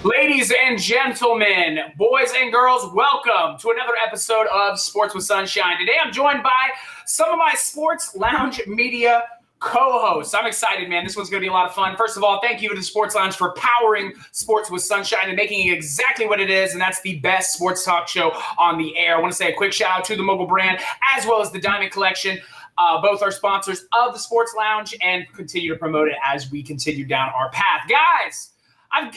Ladies and gentlemen, boys and girls, welcome to another episode of Sports with Sunshine. Today I'm joined by some of my Sports Lounge Media co-hosts. I'm excited, man. This one's going to be a lot of fun. First of all, thank you to the Sports Lounge for powering Sports with Sunshine and making it exactly what it is, and that's the best sports talk show on the air. I want to say a quick shout out to the Mogul brand as well as the Diamond Collection. Both are sponsors of the Sports Lounge and continue to promote it as we continue down our path. Guys, I'm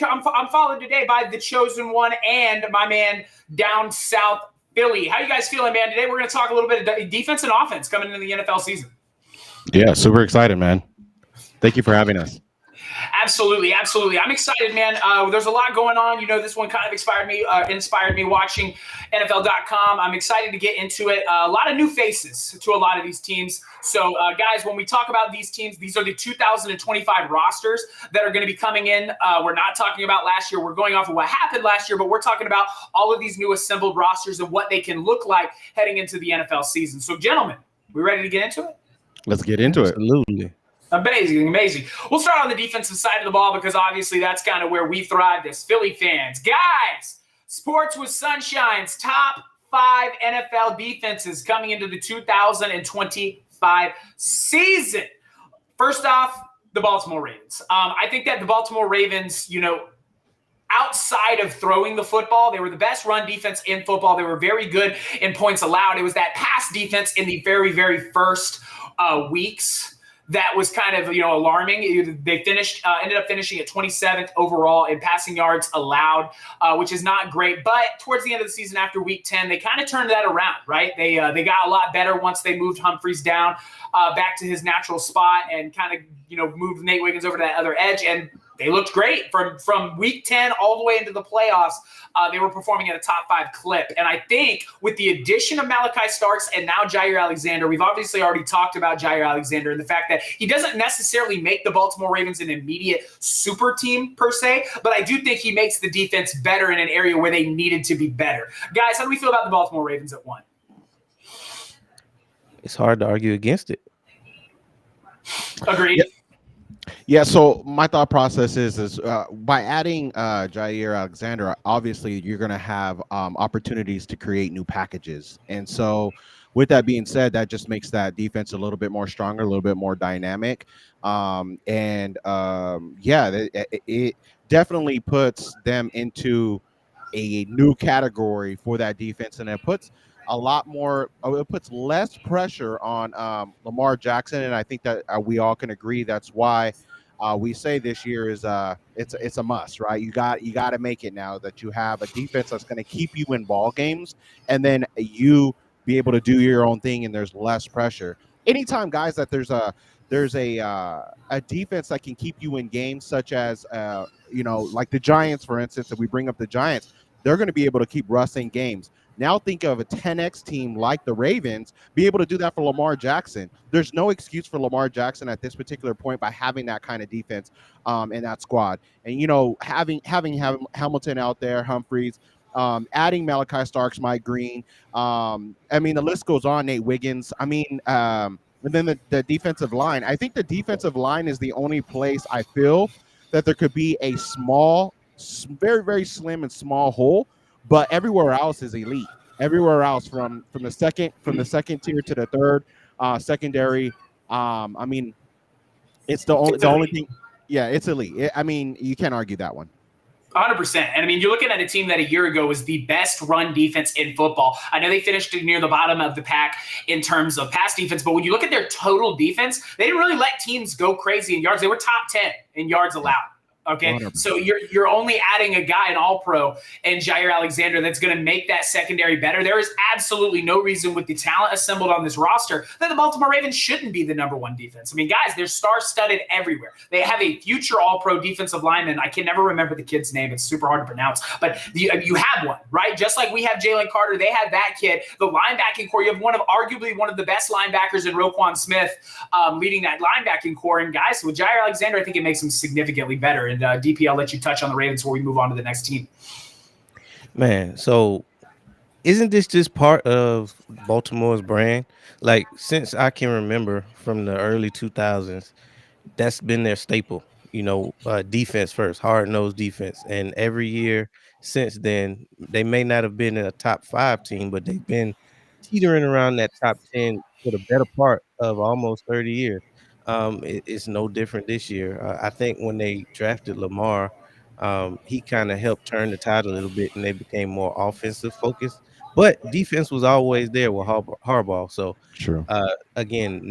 followed today by the chosen one and my man down south, Philly. How you guys feeling, man? Today we're going to talk a little bit of defense and offense coming into the NFL season. Yeah, super excited, man. Thank you for having us. Absolutely. I'm excited, man. There's a lot going on. You know, this one kind of inspired me watching NFL.com. I'm excited to get into it. A lot of new faces to a lot of these teams. So, guys, when we talk about these teams, these are the 2025 rosters that are going to be coming in. We're not talking about last year. We're going off of what happened last year, but we're talking about all of these new assembled rosters and what they can look like heading into the NFL season. So, gentlemen, we ready to get into it? Let's get into it. Absolutely. Amazing. We'll start on the defensive side of the ball because obviously that's kind of where we thrive as Philly fans. Guys, Sports with Sunshine's top 5 NFL defenses coming into the 2025 season. First off, the Baltimore Ravens. I think that the Baltimore Ravens, outside of throwing the football, they were the best run defense in football. They were very good in points allowed. It was that pass defense in the very, very first weeks that was kind of, alarming. They ended up finishing at 27th overall in passing yards allowed, which is not great. But towards the end of the season, after week 10, they kind of turned that around, right? They got a lot better once they moved Humphreys down back to his natural spot and kind of, moved Nate Wiggins over to that other edge. And they looked great from week 10 all the way into the playoffs. They were performing at a top 5 clip. And I think with the addition of Malachi Starks and now Jair Alexander, we've obviously already talked about Jair Alexander and the fact that he doesn't necessarily make the Baltimore Ravens an immediate super team per se, but I do think he makes the defense better in an area where they needed to be better. Guys, how do we feel about the Baltimore Ravens at 1? It's hard to argue against it. Agreed. Yeah, so my thought process is by adding Jair Alexander, obviously you're going to have opportunities to create new packages. And so with that being said, that just makes that defense a little bit more stronger, a little bit more dynamic. It definitely puts them into a new category for that defense. And it puts it puts less pressure on Lamar Jackson. And I think that we all can agree that's why we say this year is it's a must, right? You got to make it now that you have a defense that's going to keep you in ball games, and then you be able to do your own thing, and there's less pressure. Anytime, guys, that there's a defense that can keep you in games, such as like the Giants, for instance. If we bring up the Giants, they're going to be able to keep Russ in games. Now think of a 10X team like the Ravens be able to do that for Lamar Jackson. There's no excuse for Lamar Jackson at this particular point by having that kind of defense in that squad. And, having Hamilton out there, Humphreys, adding Malachi Starks, Mike Green. The list goes on, Nate Wiggins. And then the defensive line. I think the defensive line is the only place I feel that there could be a small, very, very slim and small hole. But everywhere else is elite. Everywhere else, from the second tier to the third secondary. It's the only thing. Yeah, it's elite. You can't argue that one. 100%. And you're looking at a team that a year ago was the best run defense in football. I know they finished near the bottom of the pack in terms of pass defense, but when you look at their total defense, they didn't really let teams go crazy in yards. They were top 10 in yards allowed. Okay, 100%. So you're only adding a guy, an all-pro, and Jair Alexander that's going to make that secondary better. There is absolutely no reason with the talent assembled on this roster that the Baltimore Ravens shouldn't be the number 1 defense. Guys, they're star-studded everywhere. They have a future all-pro defensive lineman. I can never remember the kid's name. It's super hard to pronounce. But you have one, right? Just like we have Jalen Carter, they have that kid. The linebacking core, you have arguably one of the best linebackers in Roquan Smith leading that linebacking core. And guys, with Jair Alexander, I think it makes him significantly better. And DP, I'll let you touch on the Ravens before we move on to the next team. Man, so isn't this just part of Baltimore's brand? Like, since I can remember from the early 2000s, that's been their staple. defense first, hard-nosed defense. And every year since then, they may not have been in a top 5 team, but they've been teetering around that top 10 for the better part of almost 30 years. It's no different this year. I think when they drafted Lamar, he kind of helped turn the tide a little bit, and they became more offensive focused. But defense was always there with Harbaugh. So True. again,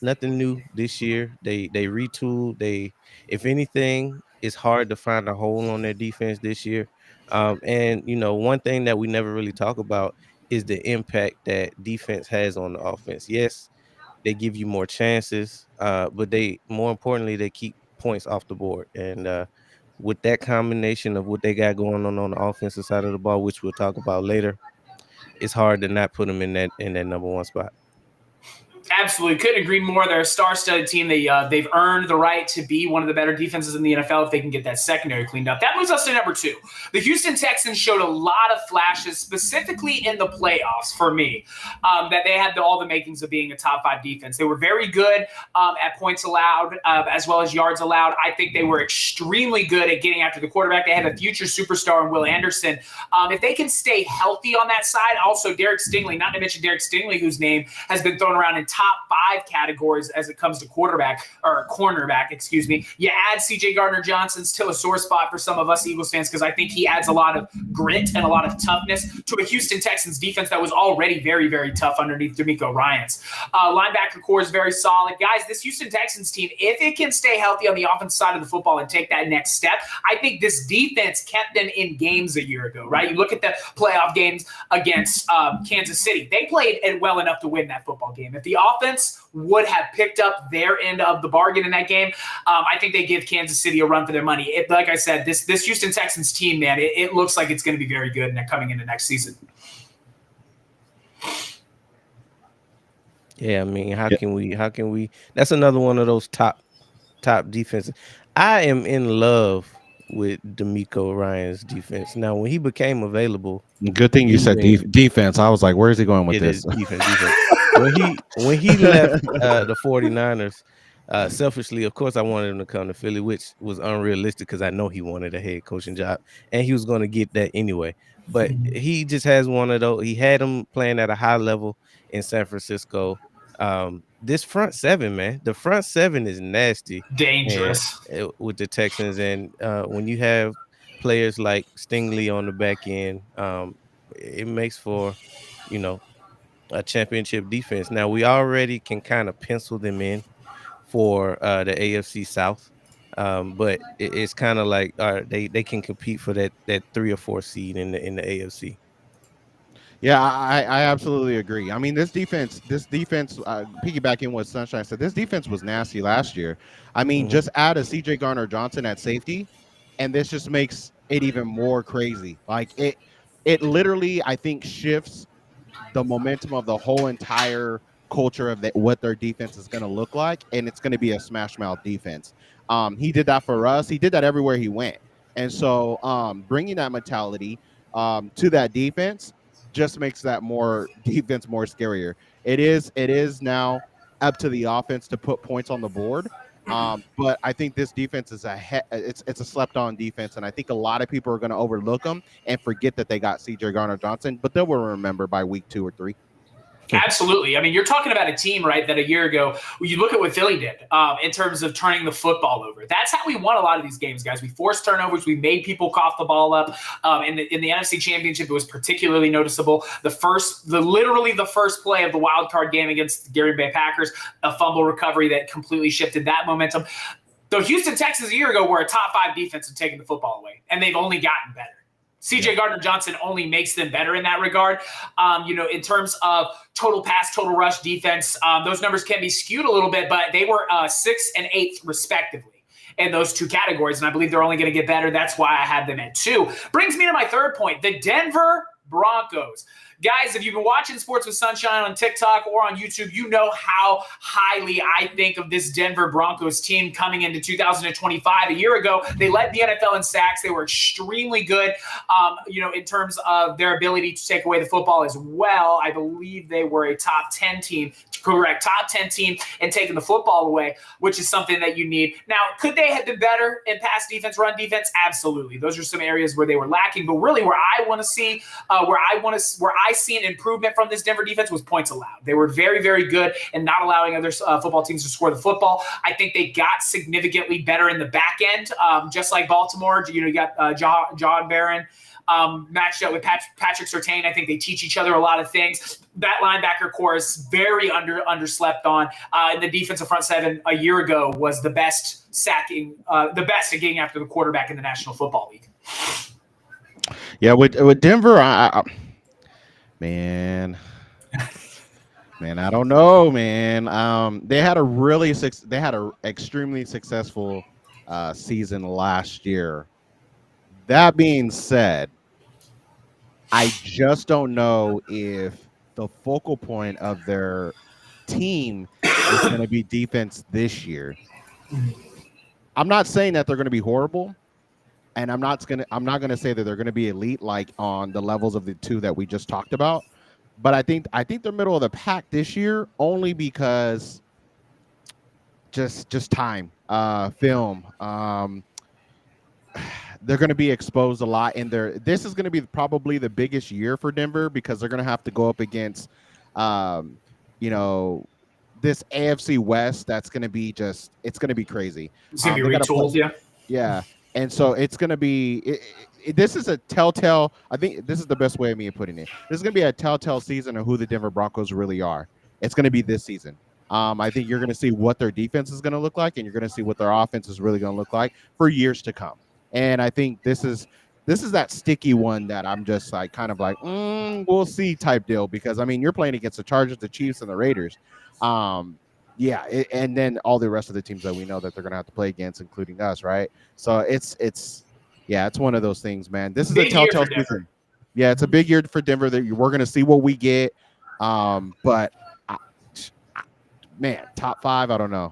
nothing new this year. They retooled. If anything, it's hard to find a hole on their defense this year. And one thing that we never really talk about is the impact that defense has on the offense. Yes, they give you more chances, but more importantly, they keep points off the board. And with that combination of what they got going on the offensive side of the ball, which we'll talk about later, it's hard to not put them in that number 1 spot. Absolutely. Couldn't agree more. They're a star-studded team. They've earned the right to be one of the better defenses in the NFL if they can get that secondary cleaned up. That moves us to number 2. The Houston Texans showed a lot of flashes, specifically in the playoffs for me, that they had all the makings of being a top 5 defense. They were very good at points allowed as well as yards allowed. I think they were extremely good at getting after the quarterback. They had a future superstar in Will Anderson. If they can stay healthy on that side, also Derek Stingley, not to mention Derek Stingley, whose name has been thrown around in top 5 categories as it comes to cornerback, excuse me. You add CJ Gardner-Johnson's still a sore spot for some of us Eagles fans because I think he adds a lot of grit and a lot of toughness to a Houston Texans defense that was already very, very tough underneath DeMeco Ryans. Linebacker core is very solid. Guys, this Houston Texans team, if it can stay healthy on the offensive side of the football and take that next step, I think this defense kept them in games a year ago, right? You look at the playoff games against Kansas City. They played well enough to win that football game. If the offense would have picked up their end of the bargain in that game, I think they give Kansas City a run for their money. Like I said, this Houston Texans team, man, it looks like it's going to be very good coming into next season. Yeah, I mean, how can we? That's another one of those top defenses. I am in love with DeMeco Ryans' defense. Now, when he became available, good thing you said defense. I was like, where is he going with this? Defense. when he left the 49ers, selfishly, of course, I wanted him to come to Philly, which was unrealistic because I know he wanted a head coaching job, and he was going to get that anyway. But he just has one of those. He had him playing at a high level in San Francisco. This front 7, man, the front 7 is nasty, dangerous with the Texans, and when you have players like Stingley on the back end, it makes for a championship defense. Now we already can kind of pencil them in for the AFC South, but it's kind of like they can compete for that 3 or 4 seed in the AFC. Yeah, I absolutely agree. I mean, this defense, piggybacking what Sunshine said, this defense was nasty last year. I mean, just add a CJ Gardner-Johnson at safety, and this just makes it even more crazy. Like it literally, I think, shifts the momentum of the whole entire culture of what their defense is going to look like, and it's going to be a smash mouth defense. He did that for us. He did that everywhere he went, and so bringing that mentality to that defense just makes that defense more scarier. It is now up to the offense to put points on the board. But I think this defense is it's a slept-on defense, and I think a lot of people are going to overlook them and forget that they got CJ Gardner-Johnson, but they will remember by week 2 or 3. Absolutely. I mean, you're talking about a team, right, that a year ago, you look at what Philly did in terms of turning the football over. That's how we won a lot of these games, guys. We forced turnovers. We made people cough the ball up. In the NFC Championship, it was particularly noticeable. Literally the first play of the wild card game against the Green Bay Packers, a fumble recovery that completely shifted that momentum. The Houston Texans a year ago were a top 5 defense in taking the football away, and they've only gotten better. CJ Gardner-Johnson only makes them better in that regard. In terms of total pass, total rush defense, those numbers can be skewed a little bit, but they were 6th and 8th respectively in those 2 categories, and I believe they're only going to get better. That's why I had them at 2. Brings me to my third point, the Denver Broncos. Guys, if you've been watching Sports with Sunshine on TikTok or on YouTube, you know how highly I think of this Denver Broncos team coming into 2025. A year ago, they led the NFL in sacks. They were extremely good, in terms of their ability to take away the football as well. I believe they were a top 10 team, top 10 team in taking the football away, which is something that you need. Now, could they have been better in pass defense, run defense? Absolutely. Those are some areas where they were lacking. But really, where I want to see, where I see an improvement from this Denver defense was points allowed. They were very, very good in not allowing other football teams to score the football. I think they got significantly better in the back end, just like Baltimore. You got John Barron matched up with Patrick Surtain. I think they teach each other a lot of things. That linebacker core is very underslept on. And the defensive front seven a year ago was the best at getting after the quarterback in the National Football League. Yeah, with Denver, man, I don't know, man. They had a extremely successful season last year. That being said, I just don't know if the focal point of their team is going to be defense this year. I'm not saying that they're going to be horrible, and I'm not going to say that they're going to be elite like on the levels of the two that we just talked about. But I think they're middle of the pack this year only because just time, film. They're going to be exposed a lot in there. This is going to be probably the biggest year for Denver because they're going to have to go up against, this AFC West. That's going to be it's going to be crazy. It's going to be retooled, yeah. Yeah. And so it's going to be this is a telltale. I think this is the best way of me putting it. This is going to be a telltale season of who the Denver Broncos really are. It's going to be this season. I think you're going to see what their defense is going to look like, and you're going to see what their offense is really going to look like for years to come. And I think this is that sticky one that I'm just like kind of like we'll see type deal because I mean you're playing against the Chargers, the Chiefs, and the Raiders. And then all the rest of the teams that we know that they're gonna have to play against, including us, right? So it's one of those things, man. This is a telltale season. Yeah, it's a big year for Denver. That we're gonna see what we get. But man, top 5, I don't know.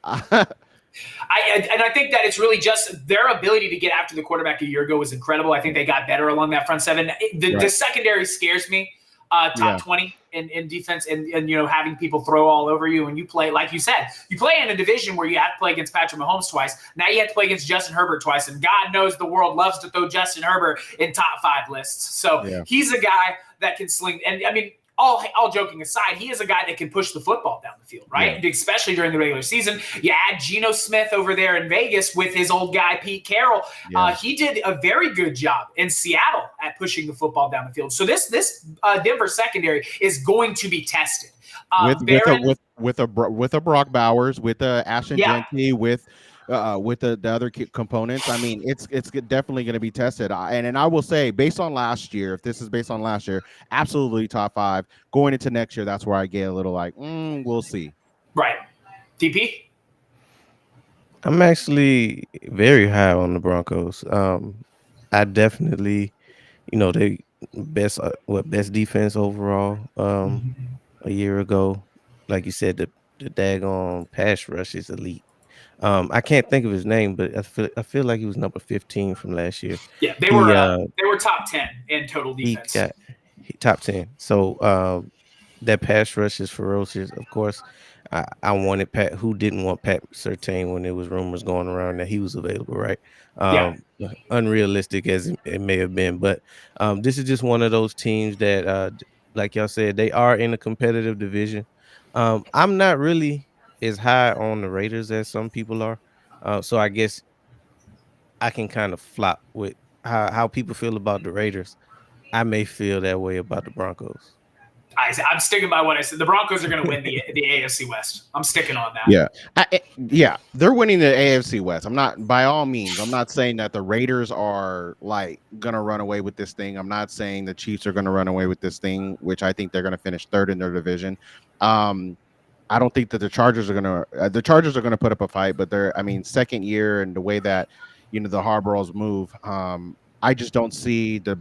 I think that it's really just their ability to get after the quarterback a year ago was incredible. I think they got better along that front seven. The secondary scares me. Top 20 in defense and having people throw all over you and you play, like you said, you play in a division where you have to play against Patrick Mahomes twice. Now you have to play against Justin Herbert twice. And God knows the world loves to throw Justin Herbert in top 5 lists. So he's a guy that can sling. And I mean, all joking aside, he is a guy that can push the football down the field, right? Yeah. Especially during the regular season. You add Geno Smith over there in Vegas with his old guy, Pete Carroll. Yeah. He did a very good job in Seattle at pushing the football down the field. So this Denver secondary is going to be tested. With a Brock Bowers, with a Ashton Jeanty, with the other components. I mean, it's definitely going to be tested. And I will say, based on last year, if this is based on last year, absolutely top 5. Going into next year, that's where I get a little like, we'll see. Right. DP? I'm actually very high on the Broncos. I definitely, they best defense overall a year ago. Like you said, the daggone pass rush is elite. I can't think of his name, but I feel like he was number 15 from last year. Yeah, they were top 10 in total defense. Top 10. So that pass rush is ferocious. Of course, I wanted Pat. Who didn't want Pat Surtain when there was rumors going around that he was available, right? Unrealistic as it may have been, but this is just one of those teams that, like y'all said, they are in a competitive division. I'm not really as high on the Raiders as some people are. So I guess I can kind of flop with how people feel about the Raiders. I may feel that way about the Broncos. I'm sticking by what I said. The Broncos are going to win the AFC West. I'm sticking on that. Yeah. They're winning the AFC West. I'm not, by all means, I'm not saying that the Raiders are like going to run away with this thing. I'm not saying the Chiefs are going to run away with this thing, which I think they're going to finish 3rd in their division. I don't think that the Chargers are going to put up a fight, but second year and the way that, the Harbaughs move, I just don't see the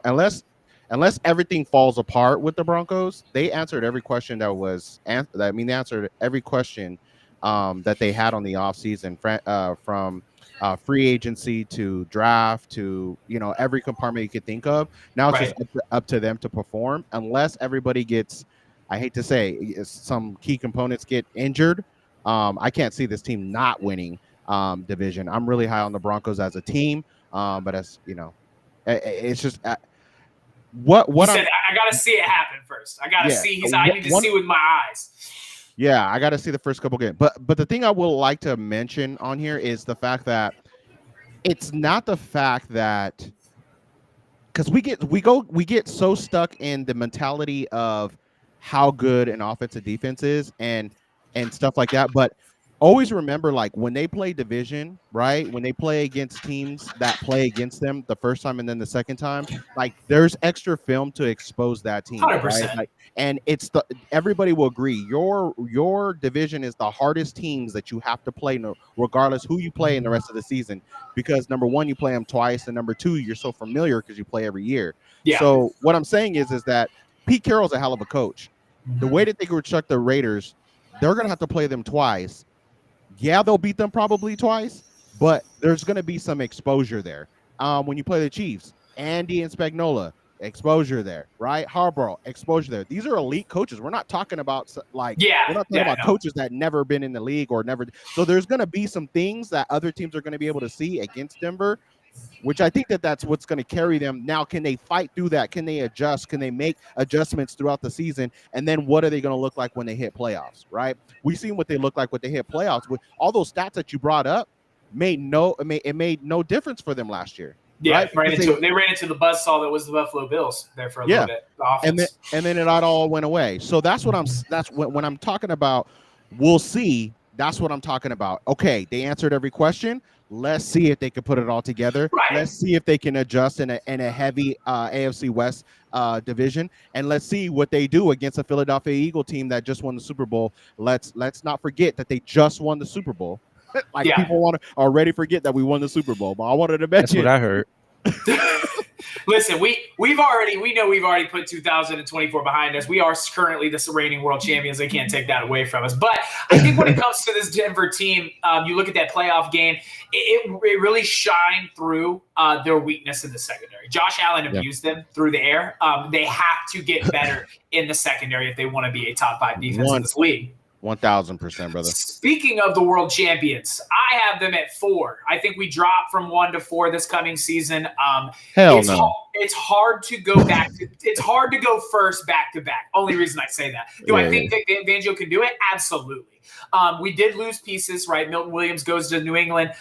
unless unless everything falls apart with the Broncos, they answered every question that was they answered every question that they had on the offseason from free agency to draft to every compartment you could think of. Now it's Right. just up to them to perform. Unless everybody gets, I hate to say, some key components get injured. I can't see this team not winning division. I'm really high on the Broncos as a team, but as it's just what He I'm. said, I got to see it happen first. I got to see. He said, I need to see with my eyes. Yeah, I got to see the first couple games. But the thing I will like to mention on here is the fact that it's not the fact that, because we get so stuck in the mentality of how good an offensive defense is and stuff like that. But always remember, like, when they play division, right? When they play against teams that play against them the first time and then the second time, like, there's extra film to expose that team, 100%. right? Like, and everybody will agree your division is the hardest teams that you have to play, regardless who you play in the rest of the season, because number one, you play them twice, and number two, you're so familiar because you play every year. Yeah. So what I'm saying is that Pete Carroll's a hell of a coach. The way that they could chuck the Raiders, they're gonna have to play them twice. Yeah, they'll beat them probably twice, but there's going to be some exposure there. When you play the Chiefs, Andy and Spagnuolo, exposure there, right? Harbaugh, exposure there. These are elite coaches. We're not talking about coaches that never been in the league or never. So there's going to be some things that other teams are going to be able to see against Denver, which I think that's what's going to carry them. Now, can they fight through that? Can they adjust? Can they make adjustments throughout the season? And then what are they going to look like when they hit playoffs, right? We've seen what they look like when they hit playoffs. With all those stats that you brought up, it made no difference for them last year. Yeah, right? They ran into the buzzsaw that was the Buffalo Bills there for a little bit. And then it all went away. So that's when I'm talking about we'll see. That's what I'm talking about. Okay, they answered every question. Let's see if they can put it all together. Right. Let's see if they can adjust in a heavy AFC West division, and let's see what they do against a Philadelphia Eagle team that just won the Super Bowl. Let's not forget that they just won the Super Bowl. People want to already forget that we won the Super Bowl, but I wanted to mention. That's what I heard. Listen, we've already put 2024 behind us. We are currently the reigning world champions. They can't take that away from us. But I think when it comes to this Denver team, you look at that playoff game, it really shined through their weakness in the secondary. Josh Allen abused them through the air. They have to get better in the secondary if they want to be a top 5 defense in this league. 1,000%, brother. Speaking of the world champions, I have them at 4. I think we drop from 1 to 4 this coming season. It's hard to go back. It's hard to go first back to back. Only reason I say that. I think that Fangio can do it? Absolutely. We did lose pieces, right? Milton Williams goes to New England.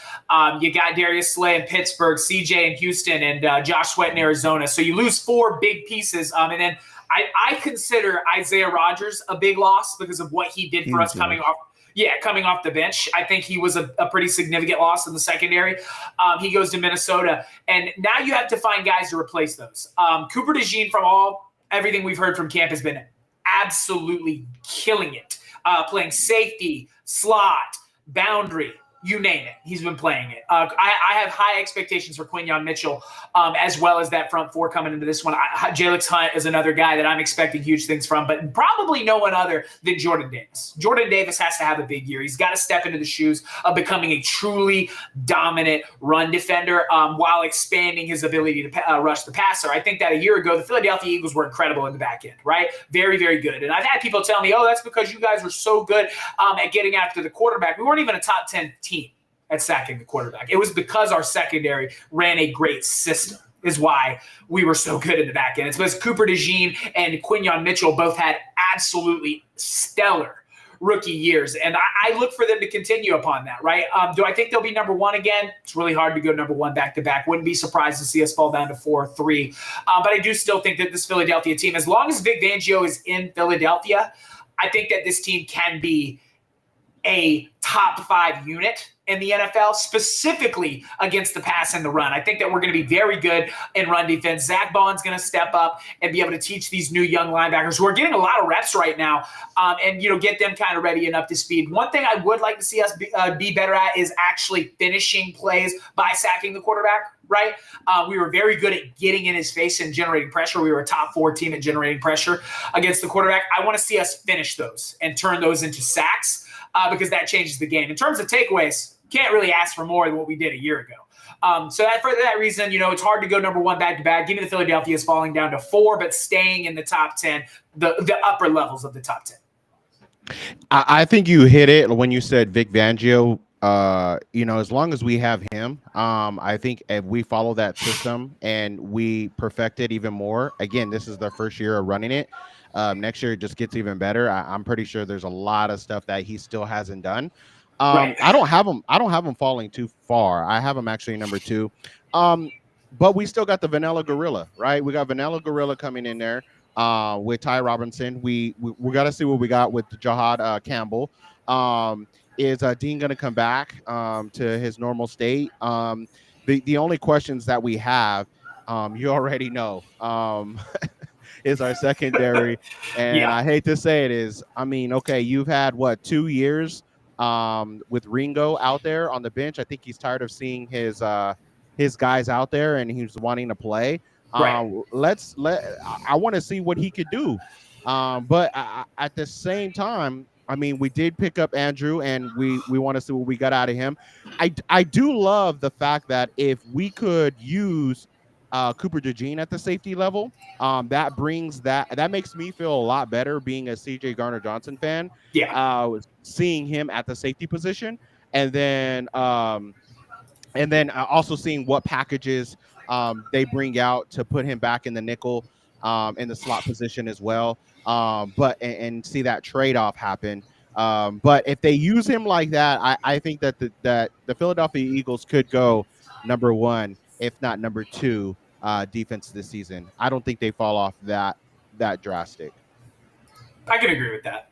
You got Darius Slay in Pittsburgh, CJ in Houston, and Josh Sweat in Arizona. So you lose 4 big pieces, and then I consider Isaiah Rodgers a big loss because of what he did for us coming off the bench. I think he was a pretty significant loss in the secondary. He goes to Minnesota, and now you have to find guys to replace those. Cooper DeJean, from everything we've heard from camp, has been absolutely killing it, playing safety, slot, boundary. You name it. He's been playing it. I have high expectations for Quinyon Mitchell, as well as that front 4 coming into this one. Jalix Hunt is another guy that I'm expecting huge things from, but probably no one other than Jordan Davis. Jordan Davis has to have a big year. He's got to step into the shoes of becoming a truly dominant run defender while expanding his ability to rush the passer. I think that a year ago, the Philadelphia Eagles were incredible in the back end, right? Very, very good. And I've had people tell me, that's because you guys were so good at getting after the quarterback. We weren't even a top 10 team at sacking the quarterback. It was because our secondary ran a great system is why we were so good in the back end. It's because Cooper DeJean and Quinyon Mitchell both had absolutely stellar rookie years, and I look for them to continue upon that, right? Do I think they'll be number 1 again? It's really hard to go number 1 back-to-back. Wouldn't be surprised to see us fall down to 4-3. But I do still think that this Philadelphia team, as long as Vic Fangio is in Philadelphia, I think that this team can be a top 5 unit in the NFL, specifically against the pass and the run. I think that we're going to be very good in run defense. Zach Bond's going to step up and be able to teach these new young linebackers who are getting a lot of reps right now, and get them kind of ready and up to speed. One thing I would like to see us be better at is actually finishing plays by sacking the quarterback. Right? We were very good at getting in his face and generating pressure. We were a top 4 team at generating pressure against the quarterback. I want to see us finish those and turn those into sacks because that changes the game. In terms of takeaways, can't really ask for more than what we did a year ago. So for that reason, it's hard to go number 1 back-to-back. Give me the Philadelphia's falling down to 4, but staying in the top 10, the upper levels of the top 10. I think you hit it when you said Vic Fangio. As long as we have him, I think if we follow that system and we perfect it even more, again, this is the first year of running it. Next year it just gets even better. I'm pretty sure there's a lot of stuff that he still hasn't done. Right. I don't have him falling too far. I have him actually number 2. But we still got the Vanilla Gorilla, right? We got Vanilla Gorilla coming in there with Ty Robinson. We got to see what we got with Jahad Campbell. Is Dean going to come back to his normal state? The only questions that we have, you already know, is our secondary. And I hate to say it is, okay, you've had, 2 years with Ringo out there on the bench. I think he's tired of seeing his guys out there and he's wanting to play. Right. I want to see what he could do. But at the same time, we did pick up Andrew, and we want to see what we got out of him. I do love the fact that if we could use Cooper DeJean at the safety level, that makes me feel a lot better being a CJ Garner-Johnson fan. Yeah. Seeing him at the safety position, and then also seeing what packages they bring out to put him back in the nickel, in the slot position as well. But see that trade-off happen. But if they use him like that, I think that the Philadelphia Eagles could go number 1, if not number 2, defense this season. I don't think they fall off that drastic. I can agree with that.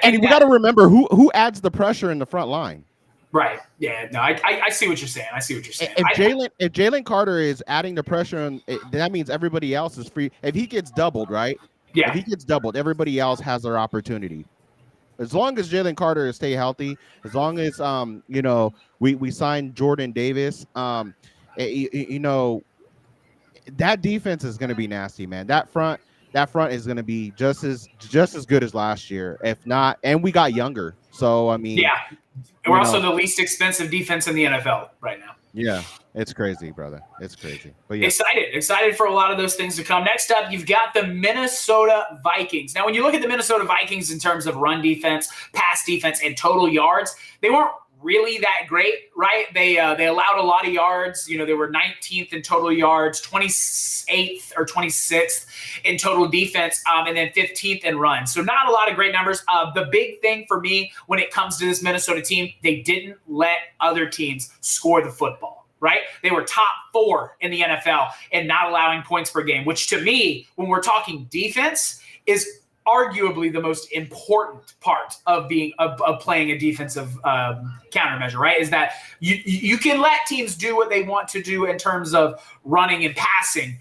And we got to remember who adds the pressure in the front line. Right. Yeah. No, I see what you're saying. If Jalen Carter is adding the pressure, that means everybody else is free. If he gets doubled, right? Yeah. If he gets doubled, everybody else has their opportunity. As long as Jalen Carter stay healthy, as long as we sign Jordan Davis, that defense is going to be nasty, man. That front is going to be just as good as last year, if not. And we got younger, so yeah. We're also the least expensive defense in the NFL right now. Yeah, it's crazy, brother. It's crazy. But yeah. Excited for a lot of those things to come. Next up, you've got the Minnesota Vikings. Now, when you look at the Minnesota Vikings in terms of run defense, pass defense, and total yards, they weren't really that great, right? They allowed a lot of yards. They were 19th in total yards, 28th or 26th in total defense, and then 15th in runs. So not a lot of great numbers. The big thing for me when it comes to this Minnesota team, they didn't let other teams score the football, right? They were top 4 in the NFL and not allowing points per game, which to me, when we're talking defense, is arguably the most important part of playing a defensive countermeasure, right? Is that you can let teams do what they want to do in terms of running and passing.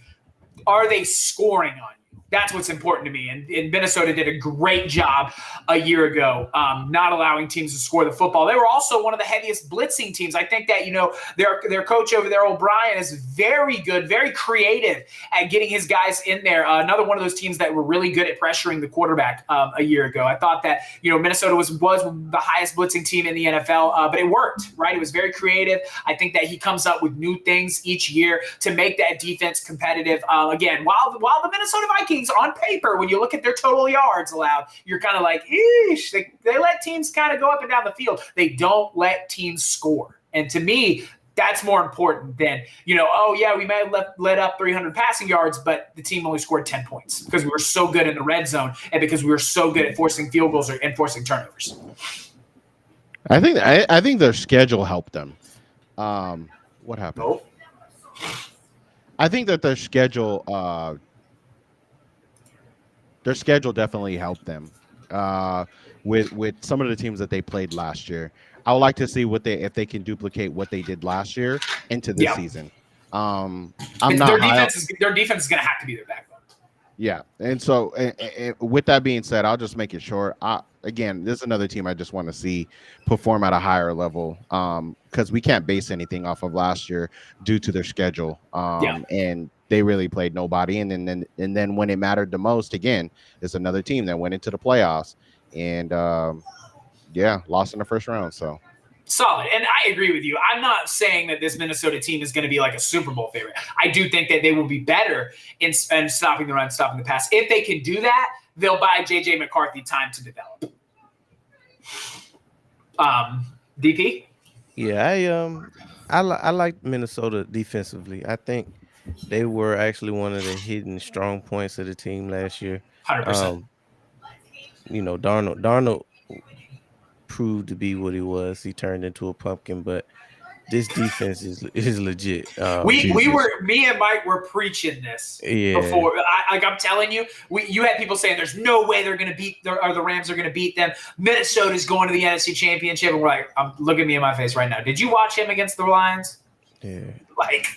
Are they scoring on you? That's what's important to me. And Minnesota did a great job a year ago, not allowing teams to score the football. They were also one of the heaviest blitzing teams. I think that, their coach over there, O'Brien, is very good, very creative at getting his guys in there. Another one of those teams that were really good at pressuring the quarterback a year ago. I thought that, Minnesota was the highest blitzing team in the NFL, but it worked, right? It was very creative. I think that he comes up with new things each year to make that defense competitive. Again, while the Minnesota Vikings on paper, when you look at their total yards allowed, you're kind of like, eesh, they let teams kind of go up and down the field. They don't let teams score. And to me, that's more important than, we may have let up 300 passing yards, but the team only scored 10 points because we were so good in the red zone and because we were so good at forcing field goals and forcing turnovers. I think their schedule helped them. What happened? Oh. I think that their schedule definitely helped them. with some of the teams that they played last year. I would like to see if they can duplicate what they did last year into this Yeah. season. I'm not high up. Their defense is going to have to be their backbone. Yeah, and so with that being said, I'll just make it short. Again, this is another team I just want to see perform at a higher level, because we can't base anything off of last year due to their schedule. And they really played nobody, and then when it mattered the most, again, it's another team that went into the playoffs and lost in the first round. So. Solid. And I agree with you. I'm not saying that this Minnesota team is going to be like a Super Bowl favorite. I do think that they will be better in stopping the run, stopping the pass. If they can do that, they'll buy J.J. McCarthy time to develop. DP? Yeah, I like Minnesota defensively. I think they were actually one of the hidden strong points of the team last year. 100%. Darnold proved to be what he was. He turned into a pumpkin, but this defense is legit. Me and Mike were preaching this before. I'm telling you, you had people saying there's no way they're going to beat the Rams are going to beat them. Minnesota's going to the NFC Championship, and we're like, look at me in my face right now. Did you watch him against the Lions? Yeah,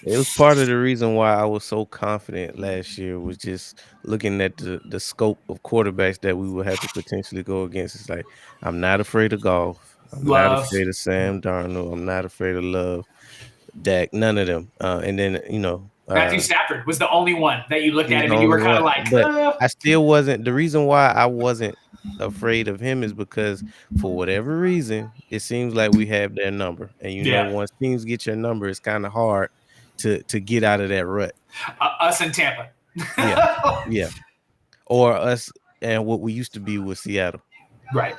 it was part of the reason why I was so confident last year, was just looking at the scope of quarterbacks that we would have to potentially go against. It's like, I'm not afraid of Goff. I'm not afraid of Sam Darnold. I'm not afraid of Love, Dak, none of them. And then, Matthew Stafford was the only one that you looked at him and you were kind of like, but I still wasn't. The reason why I wasn't afraid of him is because for whatever reason, it seems like we have their number. And once teams get your number, it's kind of hard to get out of that rut. Us in Tampa. Yeah. Or us and what we used to be with Seattle. Right.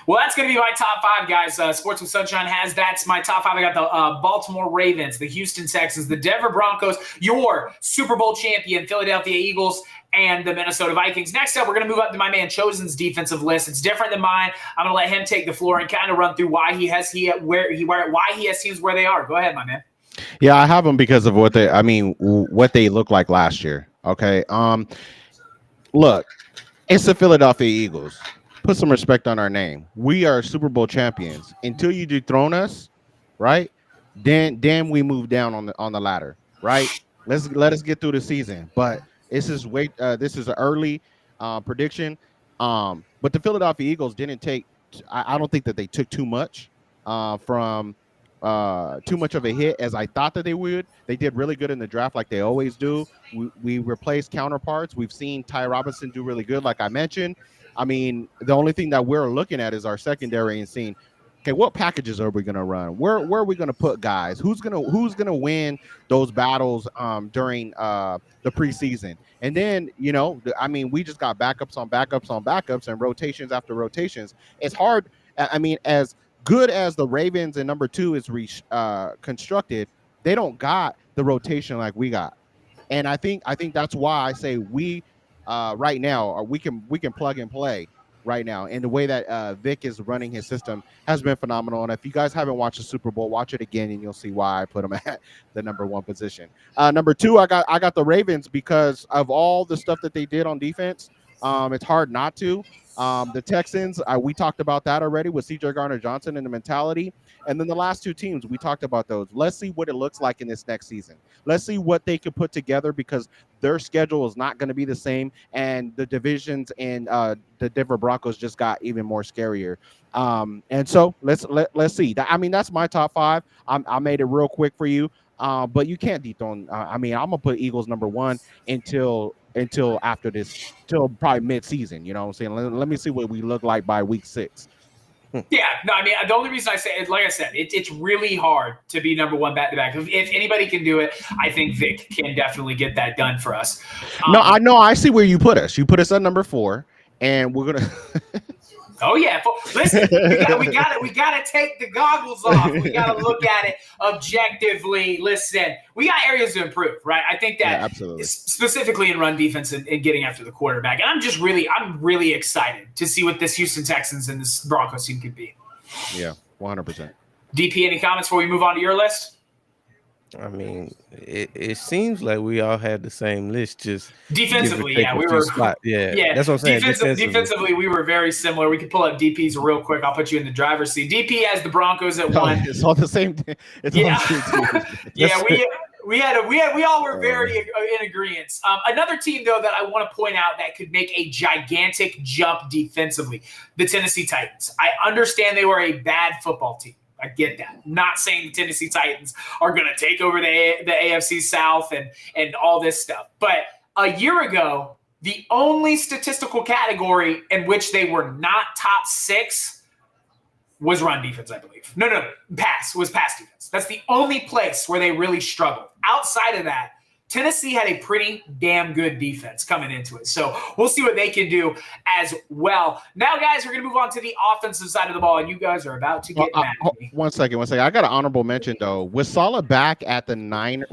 Well, that's going to be my top five, guys. Sports with Sunshine that's my top five. I got the Baltimore Ravens, the Houston Texans, the Denver Broncos, your Super Bowl champion, Philadelphia Eagles, and the Minnesota Vikings. Next up, we're going to move up to my man Chosen's defensive list. It's different than mine. I'm going to let him take the floor and kind of run through why he has teams where they are. Go ahead, my man. Yeah, I have them because of what they looked like last year. Okay. Look, it's the Philadelphia Eagles. Put some respect on our name. We are Super Bowl champions. Until you dethrone us, right? Then we move down on the ladder, right? Let us get through the season. But this is an early prediction. But the Philadelphia Eagles didn't take. I don't think that they took too much from too much of a hit as I thought that they would. They did really good in the draft, like they always do. We replaced counterparts. We've seen Ty Robinson do really good, like I mentioned. I mean, the only thing that we're looking at is our secondary and seeing, okay, what packages are we going to run? Where are we going to put guys? Who's gonna win those battles during the preseason? And then, we just got backups on backups on backups and rotations after rotations. It's hard. I mean, as good as the Ravens and number 2 is constructed, they don't got the rotation like we got. And I think that's why I say we right now we can plug and play right now. And the way that Vic is running his system has been phenomenal. And if you guys haven't watched the Super Bowl, watch it again and you'll see why I put him at the number 1 position. Number 2, I got the Ravens because of all the stuff that they did on defense. It's hard not to. The Texans, we talked about that already with C.J. Gardner-Johnson and the mentality. And then the last 2 teams, we talked about those. Let's see what it looks like in this next season. Let's see what they could put together because their schedule is not going to be the same. And the divisions and the Denver Broncos just got even more scarier. And so let's see. That's my top 5. I made it real quick for you. But you can't dethrone. I'm going to put Eagles number 1 until after this, till probably mid-season. You know what I'm saying? Let me see what we look like by week 6. Yeah, no, the only reason I say it, like I said, it's really hard to be number 1 back-to-back. If anybody can do it, I think Vic can definitely get that done for us. No, I know. I see where you put us. You put us at number 4, and we're gonna. Oh yeah, listen, we got to take the goggles off. We got to look at it objectively. Listen, we got areas to improve, right? I think that absolutely, specifically in run defense and getting after the quarterback. And I'm really excited to see what this Houston Texans and this Broncos team could be. Yeah, 100%. DP, any comments before we move on to your list? I mean, it seems like we all had the same list, just give or Defensively, take yeah, a we few were. spots. Yeah, Yeah, that's what I'm saying. Defensively. defensively, we were very similar. We could pull up DPs real quick. I'll put you in the driver's seat. DP has the Broncos at No, 1. it's all the same. It's all the Yeah, same team. yeah. We all were Uh, very in agreement. Another team though that I want to point out that could make a gigantic jump defensively, the Tennessee Titans. I understand they were a bad football team. I get that. I'm not saying the Tennessee Titans are going to take over the AFC South and all this stuff. But a year ago, the only statistical category in which they were not top 6 was run defense, I believe. No, pass defense. That's the only place where they really struggled. Outside of that, Tennessee had a pretty damn good defense coming into it. So we'll see what they can do as well. Now, guys, we're going to move on to the offensive side of the ball, and you guys are about to get mad at me. One second. I got an honorable mention, though. With Saleh back at the Niners,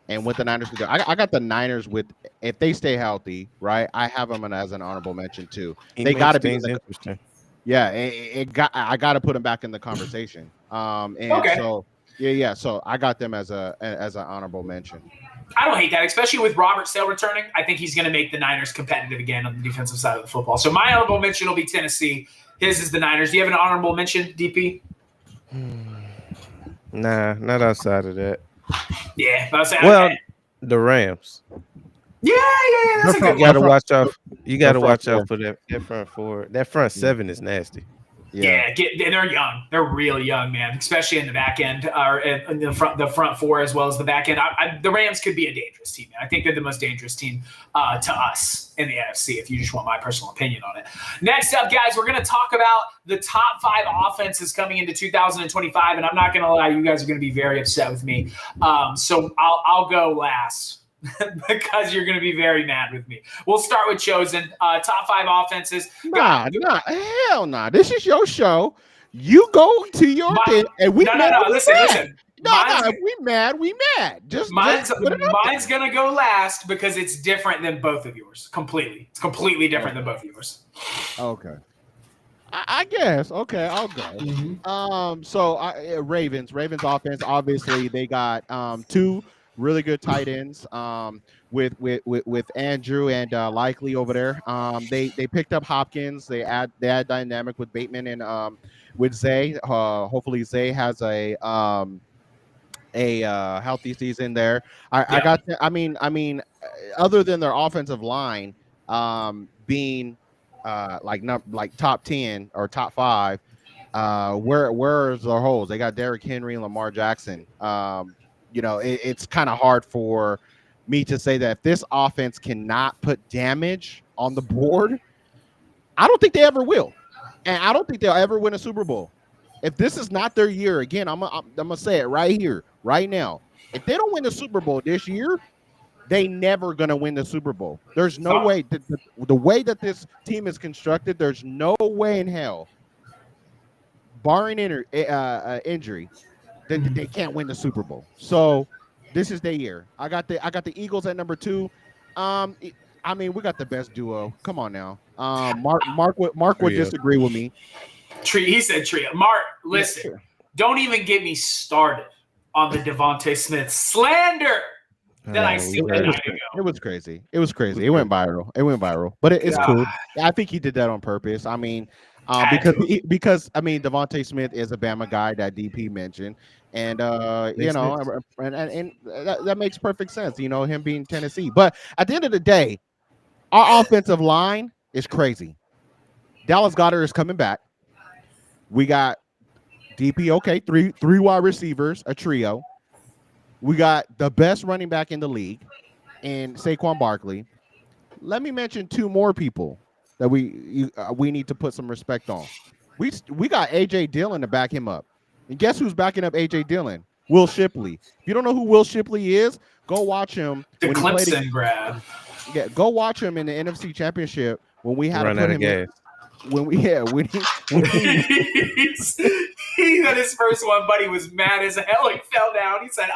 and with the Niners, I got the Niners with, if they stay healthy, right, I have them as an honorable mention, too. They got to be interesting. Yeah, I got to put them back in the conversation. Okay. So yeah. So I got them as an honorable mention. I don't hate that, especially with Robert Sale returning. I think he's going to make the Niners competitive again on the defensive side of the football. So my honorable mention will be Tennessee. His is the Niners. Do you have an honorable mention, DP? Nah, not outside of that. Yeah, the Rams. Yeah. That's a good You got to watch out. You got to watch four. out for that front four. That front 7 is nasty. Yeah, they're young. They're real young, man, especially in the back end or in the front 4 as well as the back end. The Rams could be a dangerous team. I think they're the most dangerous team to us in the NFC, if you just want my personal opinion on it. Next up, guys, we're going to talk about the top 5 offenses coming into 2025, and I'm not going to lie, you guys are going to be very upset with me. So I'll go last. Because you're going to be very mad with me. We'll start with Chosen. Top 5 offenses. Nah, hell nah. This is your show. You go to your thing, and we listen. If we mad, we mad. Mine's gonna go last because it's different than both of yours. Completely. It's completely different than both of yours. Okay. I guess. Okay, I'll go. Mm-hmm. So Ravens offense. Obviously, they got 2 really good tight ends with Andrew and Likely over there. They picked up Hopkins. They add dynamic with Bateman and with Zay. Hopefully Zay has a healthy season there. I mean, other than their offensive line being like top 10 or top 5, where's their holes? They got Derrick Henry and Lamar Jackson. It's kind of hard for me to say that if this offense cannot put damage on the board, I don't think they ever will. And I don't think they'll ever win a Super Bowl. If this is not their year, again, I'm gonna say it right here, right now. If they don't win the Super Bowl this year, they never gonna win the Super Bowl. There's no way. The way that this team is constructed, there's no way in hell, barring injury, that they can't win the Super Bowl. So this is their year. I got the Eagles at number 2. I mean, we got the best duo. Come on now. Mark would disagree with me. He said trio. Mark, listen, don't even get me started on the Devontae Smith slander that I see the night ago. It was crazy. It went viral. But it's cool. I think he did that on purpose. I mean, because I mean, Devontae Smith is a Bama guy that DP mentioned, and and that makes perfect sense. Him being Tennessee. But at the end of the day, our offensive line is crazy. Dallas Goedert is coming back. We got DP, okay, three wide receivers, a trio. We got the best running back in the league in Saquon Barkley. Let me mention 2 more people that we need to put some respect on. We got A.J. Dillon to back him up. And guess who's backing up A.J. Dillon? Will Shipley. If you don't know who Will Shipley is, go watch him. The Clemson grad. Yeah, go watch him in the NFC Championship when we had to put him in. When he that his first one, buddy was mad as hell. He fell down. He said,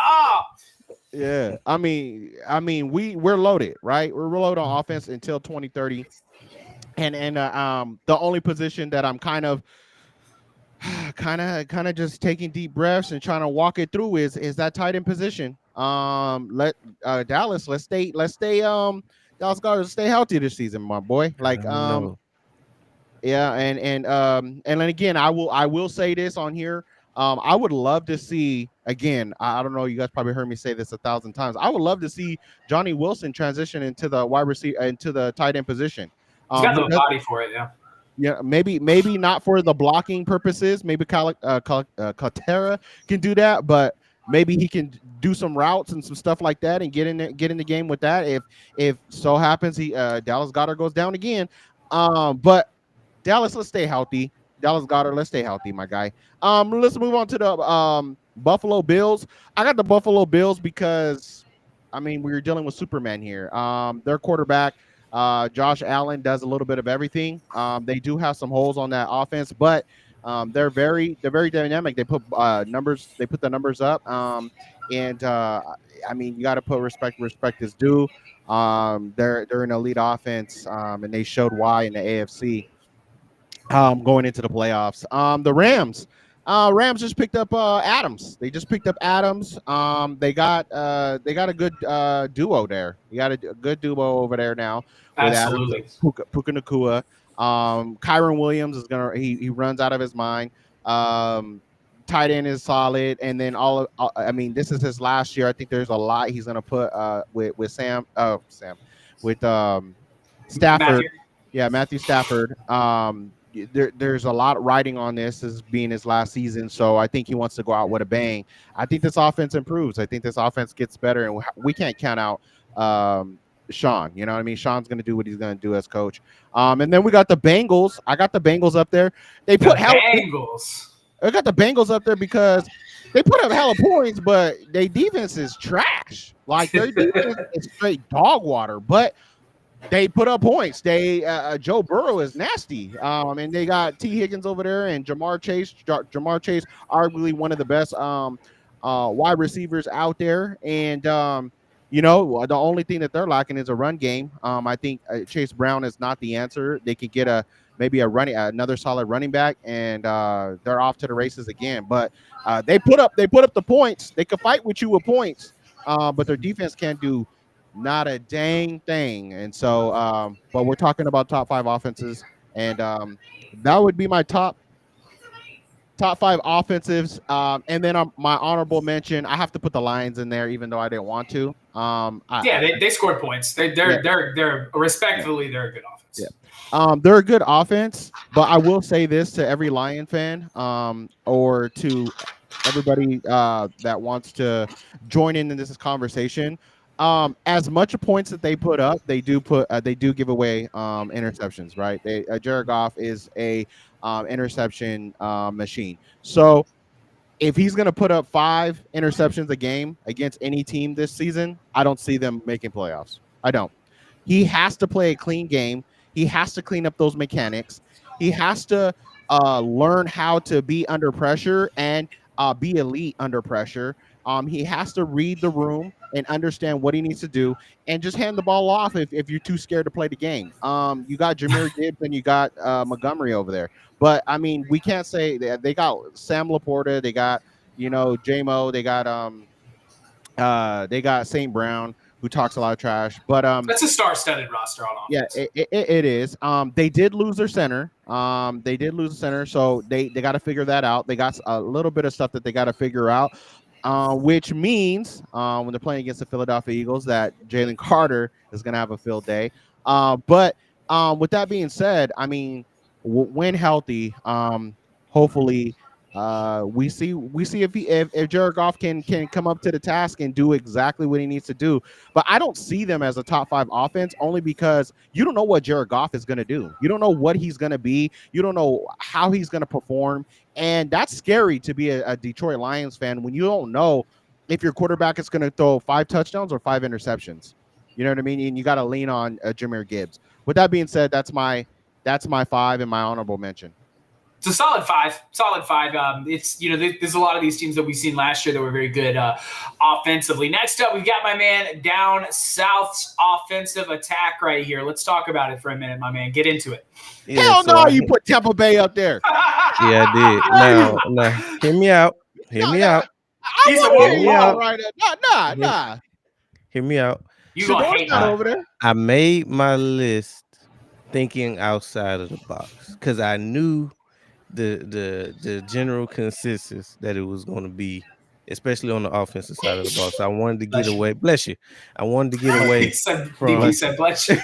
Yeah, I mean, we're loaded, right? We're loaded on offense until 2030, and the only position that I'm kind of kind of just taking deep breaths and trying to walk it through is that tight end position. Let Dallas, Dallas Goddard stay healthy this season, my boy. I don't know. Yeah, and then again, I will say this on here. I would love to see again. I don't know. You guys probably heard me say this 1,000 times. I would love to see Johnny Wilson transition into the wide receiver into the tight end position. He's got He the does, body for it, yeah. yeah, maybe not for the blocking purposes. Maybe Caltera can do that, but maybe he can do some routes and some stuff like that and get in the game with that. If so happens he Dallas Goddard goes down again. But Dallas, let's stay healthy. Dallas Goddard, let's stay healthy, my guy. Let's move on to the Buffalo Bills. I got the Buffalo Bills because I mean we were dealing with Superman here. Their quarterback, Josh Allen, does a little bit of everything. They do have some holes on that offense, but they're very dynamic. They put numbers. They put the numbers up. And I mean, you got to put respect. Respect is due. They're an elite offense, and they showed why in the AFC. Going into the playoffs. The Rams just picked up Adams. They just picked up Adams. They got a good duo there. You got a good duo over there now with Absolutely. Adams, Puka Nacua. Kyron Williams is he runs out of his mind. Tight end is solid, and then I mean, this is his last year. I think there's a lot he's gonna put with Sam with Stafford. Matthew. Yeah, Matthew Stafford. There's a lot riding on this as being his last season, so I think he wants to go out with a bang. I think this offense improves. I think this offense gets better, and we can't count out Sean. You know what I mean? Sean's going to do what he's going to do as coach. And then we got the Bengals. I got the Bengals up there. They put Bengals. I got the Bengals up there because they put up hella points, but their defense is trash. Like their defense is straight dog water, but they put up points. They Joe Burrow is nasty, and they got T. Higgins over there and Jamar Chase. Jamar Chase, arguably one of the best wide receivers out there. And you know, the only thing that they're lacking is a run game. I think Chase Brown is not the answer. They could get maybe another solid running back, and they're off to the races again. But they put up the points. They could fight with you with points, but their defense can't do not a dang thing. And so, but we're talking about top 5 offenses, and that would be my top 5 offensives. And then my honorable mention, I have to put the Lions in there, even though I didn't want to. They scored points. They're respectfully, they're a good offense. Yeah. They're a good offense, but I will say this to every Lion fan, or to everybody that wants to join in this conversation. As much points that they put up, they do give away interceptions, right? Jared Goff is a interception machine. So if he's going to put up 5 interceptions a game against any team this season, I don't see them making playoffs. I don't. He has to play a clean game. He has to clean up those mechanics. He has to learn how to be under pressure and be elite under pressure. He has to read the room and understand what he needs to do, and just hand the ball off if you're too scared to play the game. You got Jahmyr Gibbs and you got Montgomery over there. But, I mean, we can't say they got Sam Laporta. They got, J-Mo. They got St. Brown, who talks a lot of trash. But that's a star-studded roster on offense. Yeah, it is. They did lose their center. So they got to figure that out. They got a little bit of stuff that they got to figure out. Which means when they're playing against the Philadelphia Eagles that Jalen Carter is going to have a field day. But with that being said, I mean, when healthy, hopefully we see if Jared Goff can come up to the task and do exactly what he needs to do. But I don't see them as a top 5 offense, only because you don't know what Jared Goff is going to do. You don't know what he's going to be. You don't know how he's going to perform. And that's scary to be a Detroit Lions fan when you don't know if your quarterback is going to throw 5 touchdowns or 5 interceptions. You know what I mean? And you got to lean on Jahmyr Gibbs. With that being said, that's my 5 and my honorable mention. It's a solid five. It's there's a lot of these teams that we've seen last year that were very good offensively. Next up, we've got my man down South's offensive attack right here. Let's talk about it for a minute, my man. Get into it. Yeah, hell no, you put Tampa Bay up there. Yeah, I did. Now, hear me out. Hear me out. He's a right. Nah. Hear me out. You gonna hate over there? I made my list thinking outside of the box because I knew the general consensus that it was going to be, especially on the offensive side of the ball. So I wanted to get away. Bless you. I wanted to get away from. He said, bless you.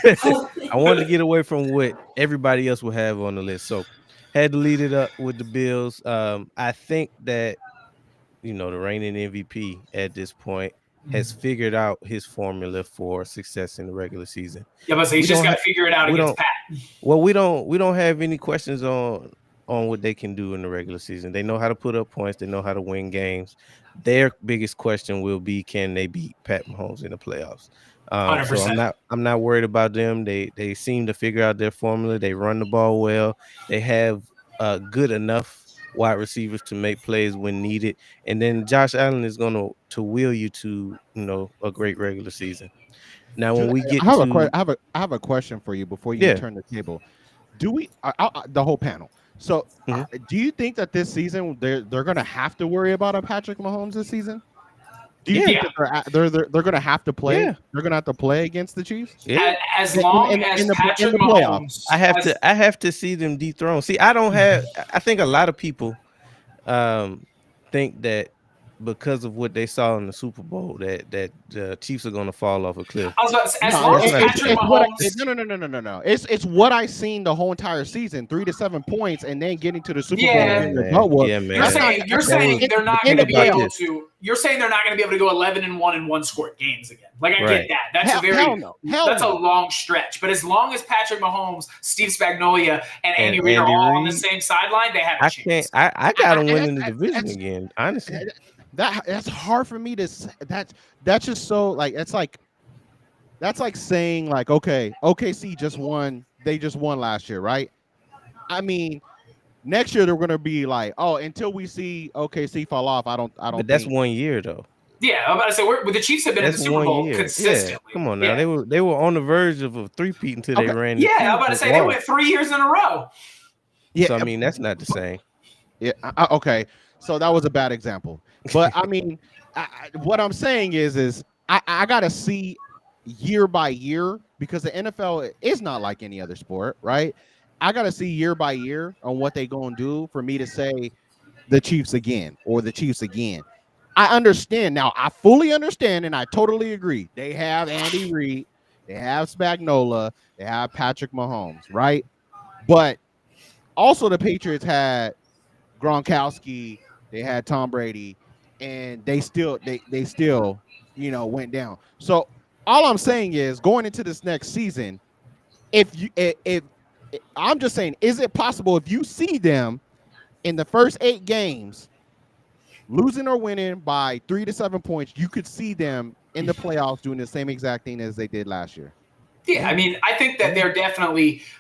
I wanted to get away from what everybody else would have on the list. So had to lead it up with the Bills. I think that the reigning MVP at this point has figured out his formula for success in the regular season. Yeah, but he's just got to figure it out against Pat. Well, we don't have any questions on what they can do in the regular season. They know how to put up points. They know how to win games. Their biggest question will be, can they beat Pat Mahomes in the playoffs? So I'm not worried about them. They seem to figure out their formula. They run the ball well. They have good enough wide receivers to make plays when needed. And then Josh Allen is going to wheel you to a great regular season. Now, when we get I have a question for you before you turn the table. Do we the whole panel? So, do you think that this season they're going to have to worry about a Patrick Mahomes this season? Do you think that they're going to have to play? Yeah. They're going to have to play against the Chiefs. Yeah. As long as Patrick Mahomes, I have to see them dethroned. See, I think a lot of people think that because of what they saw in the Super Bowl, that the Chiefs are going to fall off a cliff. I was about to say, as long as Patrick Mahomes, no. It's what I seen the whole entire season: 3 to 7 points, and then getting to the Super Bowl. Yeah, man. You're saying they're not going to be able to. You're saying they're not going to be able to go 11-1 and one-score games again. Like, I get that. That's a long stretch. But as long as Patrick Mahomes, Steve Spagnuolo, and Andy Reid are all on the same sideline, they have a chance. I got them winning the division again. Honestly, that's hard for me to say. That's just so like that's like saying like, okay, OKC just won. They just won last year, right? I mean, next year they're going to be like, oh, until we see OKC fall off, I don't. But that's 1 year though. Yeah, I'm about to say the Chiefs have been in the Super Bowl consistently. Yeah. Come on now, they were on the verge of a three-peat until they ran. Yeah, I'm about to say they went 3 years in a row. Yeah, so I mean that's not the same. Yeah, okay, so that was a bad example, but I mean, what I'm saying is I gotta see year by year because the NFL is not like any other sport, right? I gotta see year by year on what they gonna do for me to say the Chiefs again or the Chiefs again. I understand now. I fully understand, and I totally agree. They have Andy Reid, they have Spagnuolo, they have Patrick Mahomes, right? But also the Patriots had Gronkowski, they had Tom Brady, and they still went down. So all I'm saying is going into this next season, if I'm just saying, is it possible if you see them in the first 8 games losing or winning by 3 to 7 points, you could see them in the playoffs doing the same exact thing as they did last year? Yeah, I mean, I think that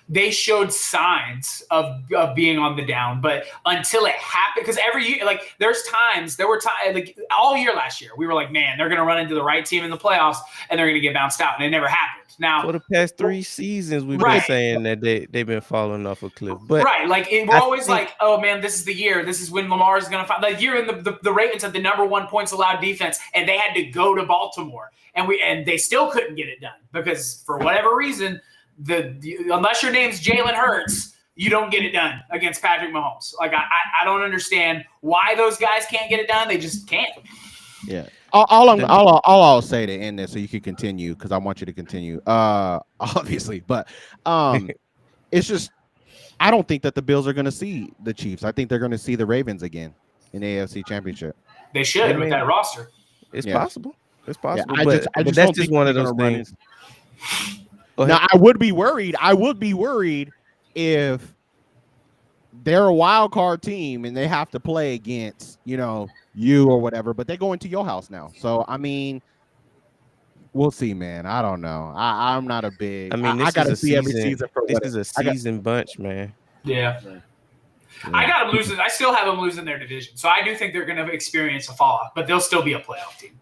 they showed signs of being on the down, but until it happened, because every year, like there were times, like all year last year, we were like, man, they're going to run into the right team in the playoffs and they're going to get bounced out, and it never happened. Now, for the past 3 seasons, we've been saying that they've been falling off a cliff, but like we're always like, oh man, this is the year. This is when Lamar is going to find the year. And the Ravens had the number 1 points allowed defense, and they had to go to Baltimore. And they still couldn't get it done because for whatever reason, unless your name's Jalen Hurts, you don't get it done against Patrick Mahomes. Like I don't understand why those guys can't get it done. They just can't. Yeah. I'll say to end this so you can continue because I want you to continue. Obviously, but it's just I don't think that the Bills are going to see the Chiefs. I think they're going to see the Ravens again in the AFC Championship. They should with that roster. It's possible. It's possible, yeah, but that's just one of those things. Now, I would be worried. If they're a wild card team and they have to play against, you or whatever, but they go into your house now. So, I mean, we'll see, man. I don't know. I'm not a big. I mean, I got to see every season. This is a season bunch, man. Yeah. I got them losing. I still have them losing their division, so I do think they're going to experience a fall off, but they'll still be a playoff team.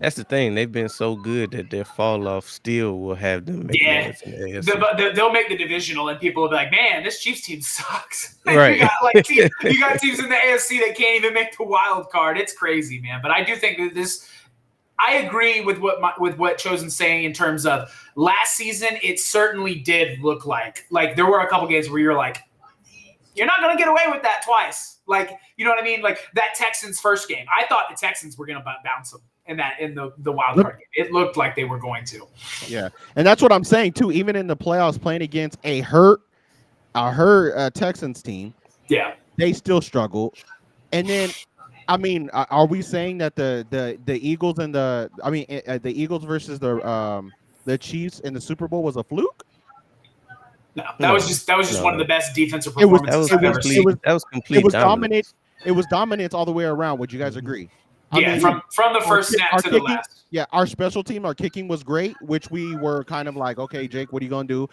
That's the thing. They've been so good that their fall off still will have them make noise in the AFC. They'll make the divisional, and people will be like, "Man, this Chiefs team sucks." Right. You got teams in the AFC that can't even make the wild card. It's crazy, man. But I do think that this. I agree with what Chosen's saying in terms of last season. It certainly did look like there were a couple games where you're like, you're not going to get away with that twice. Like, you know what I mean? Like that Texans first game. I thought the Texans were going to bounce them in the wild card game. It looked like they were going to. Yeah, and that's what I'm saying too. Even in the playoffs, playing against a hurt Texans team, they still struggled. And then, I mean, are we saying that the Eagles and the Eagles versus the Chiefs in the Super Bowl was a fluke? No, that was just one of the best defensive performances I've ever seen. That was complete. It was dominant. It was dominance all the way around. Would you guys agree? I mean, from the first snap to the last. Yeah, our special team, our kicking was great, which we were kind of like, okay, Jake, what are you gonna do?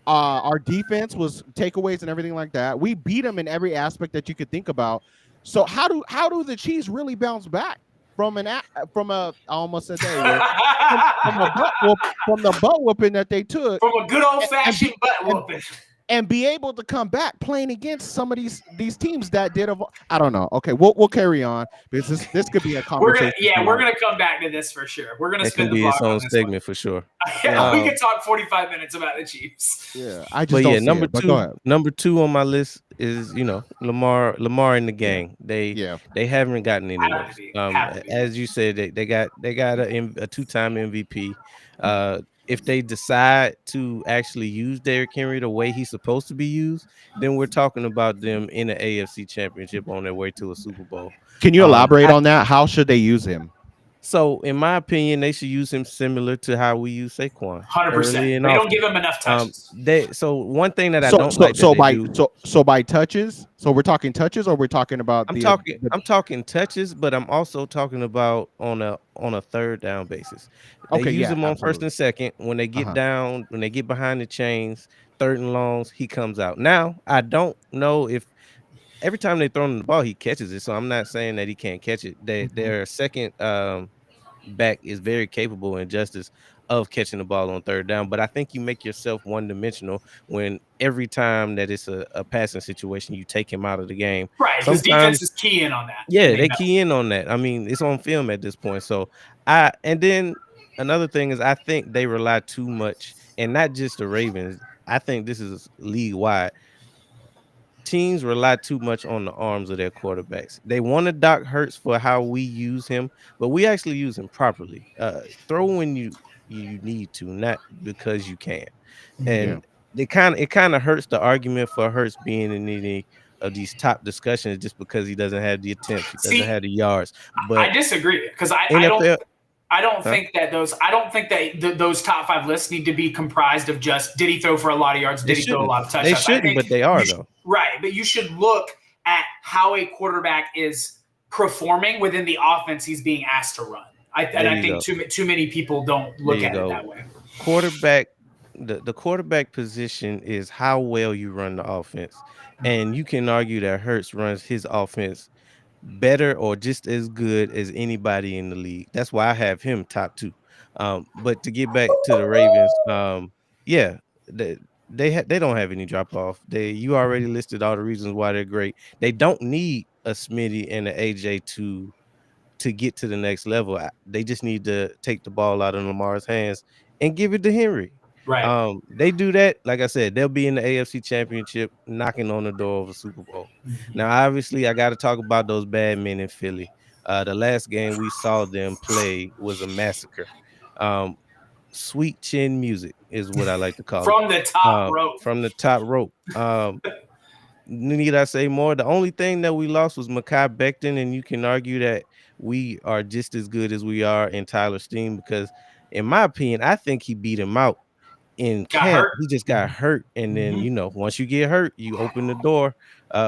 Our defense was takeaways and everything like that. We beat them in every aspect that you could think about. So how do the Chiefs really bounce back from I almost said that from the butt whooping that they took, from a good old fashioned butt whooping, and be able to come back playing against some of these teams that did. I don't know. Okay, we'll carry on because this could be a conversation. We're gonna come back to this for sure. We're gonna spend the block on its own segment for sure. We can talk 45 minutes about the Chiefs. Yeah, I just don't see it, number two on my list is Lamar and the gang. They haven't gotten anywhere. As you said, they got a two-time MVP. If they decide to actually use Derrick Henry the way he's supposed to be used, then we're talking about them in the AFC Championship on their way to a Super Bowl. Can you elaborate on that? How should they use him? So, in my opinion, they should use him similar to how we use Saquon. 100%. They don't give him enough touches. So one thing that I don't like. So by touches. So we're talking touches, or we're talking about. I'm talking touches, but I'm also talking about on a third down basis. They use him on first and second. When they get down, when they get behind the chains, third and longs, he comes out. Now I don't know if every time they throw him the ball, he catches it. So I'm not saying that he can't catch it. Their second back is very capable in justice of catching the ball on third down. But I think you make yourself one-dimensional when every time that it's a passing situation, you take him out of the game. Right, because defense is key in on that. Yeah, they key in on that. I mean, it's on film at this point. So and then another thing is I think they rely too much, and not just the Ravens. I think this is league-wide. Teams rely too much on the arms of their quarterbacks. They want to dock Hurts for how we use him, but we actually use him properly. Throw when you need to, not because you can. And it kind of hurts the argument for Hurts being in any of these top discussions just because he doesn't have the attempts, he doesn't have the yards. But I disagree because I don't think that those top five lists need to be comprised of just did he throw for a lot of yards, did he throw a lot of touchdowns. They shouldn't, but they are though. Right, but you should look at how a quarterback is performing within the offense he's being asked to run. I think too many people don't look at it that way. Quarterback, the quarterback position is how well you run the offense, and you can argue that Hurts runs his offense better or just as good as anybody in the league. That's why I have him top two. But to get back to the Ravens, they don't have any drop off. You already listed all the reasons why they're great. They don't need a Smitty and an AJ to get to the next level. They just need to take the ball out of Lamar's hands and give it to Henry. Right. They do that. Like I said, they'll be in the AFC Championship, knocking on the door of a Super Bowl. Now, obviously, I got to talk about those bad men in Philly. The last game we saw them play was a massacre. Sweet chin music is what I like to call from it. The top rope. From the top rope. Need I say more? The only thing that we lost was Mekhi Becton, and you can argue that we are just as good as we are in Tyler Steen because, in my opinion, I think he beat him out in camp. He just got hurt, and then once you get hurt, you open the door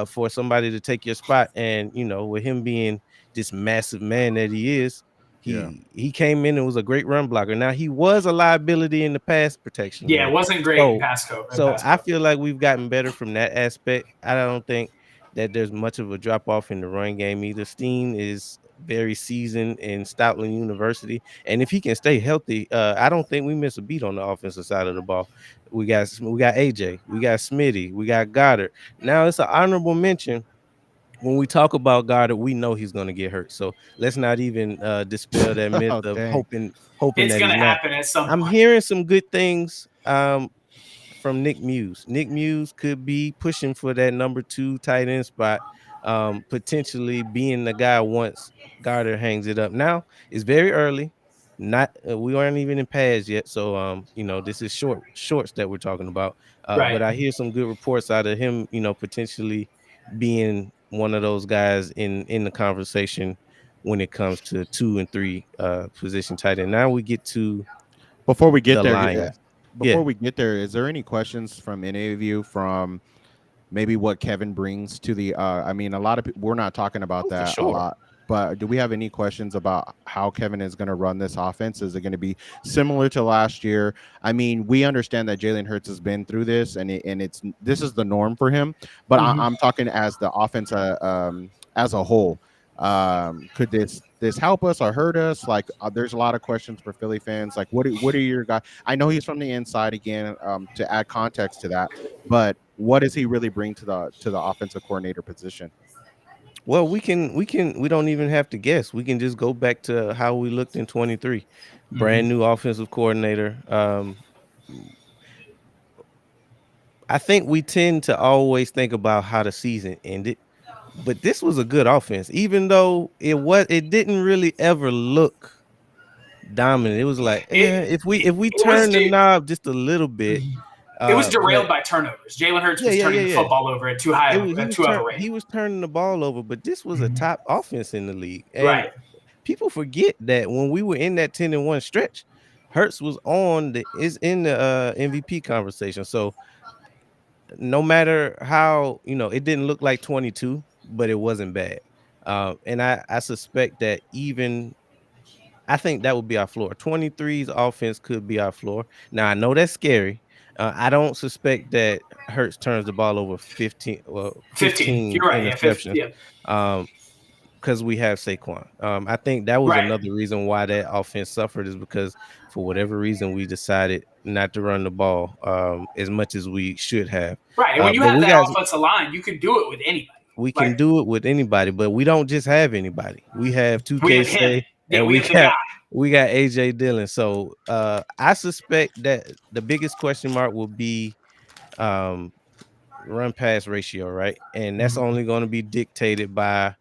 for somebody to take your spot. And with him being this massive man that he is, He came in and was a great run blocker. Now he was a liability in the pass protection. Yeah, it wasn't great in pass coverage. So I feel like we've gotten better from that aspect. I don't think that there's much of a drop off in the run game either. Steen is very seasoned in Stoutland University, and if he can stay healthy, I don't think we miss a beat on the offensive side of the ball. We got AJ, we got Smitty, we got Goddard. Now it's an honorable mention. When we talk about Goddard, we know he's going to get hurt. So let's not even dispel that myth of hoping it's that going to he's not. happen at some I'm point. hearing some good things from Nick Muse. Nick Muse could be pushing for that number 2 tight end spot, potentially being the guy once Goddard hangs it up. Now it's very early. We aren't even in pads yet, so this is shorts that we're talking about. But I hear some good reports out of him, potentially being one of those guys in the conversation when it comes to 2 and 3 position tight end. Now we get to before we get there. Lions. We get there, is there any questions from any of you from maybe what Kevin brings to the? I mean, a lot of people, we're not talking about that a lot. But do we have any questions about how Kevin is going to run this offense? Is it going to be similar to last year? I mean, we understand that Jalen Hurts has been through this, and this is the norm for him. But I'm talking as the offense as a whole. Could this help us or hurt us? Like, there's a lot of questions for Philly fans. Like, what are your guys? I know he's from the inside again. To add context to that, but what does he really bring to the offensive coordinator position? Well, we don't even have to guess. We can just go back to how we looked in 23. Brand new offensive coordinator. I think we tend to always think about how the season ended, but this was a good offense, even though it didn't really ever look dominant. It was like, if we turn the knob just a little bit. It was derailed by turnovers. Jalen Hurts was turning the football over at too high of a rate. He was turning the ball over, but this was a top offense in the league. And people forget that when we were in that 10-1 stretch, Hurts was in the MVP conversation. So no matter how, it didn't look like 22, but it wasn't bad. And I suspect that I think that would be our floor. 23's offense could be our floor. Now, I know that's scary. I don't suspect that Hurts turns the ball over 15 You're right, interceptions. Because we have Saquon. I think that was another reason why that offense suffered, is because for whatever reason we decided not to run the ball as much as we should have. Right, and when you have that offensive line, you can do it with anybody. We can do it with anybody, but we don't just have anybody. We have 2K Stay, and we got AJ Dillon. So I suspect that the biggest question mark will be run pass ratio, right? And that's only going to be dictated by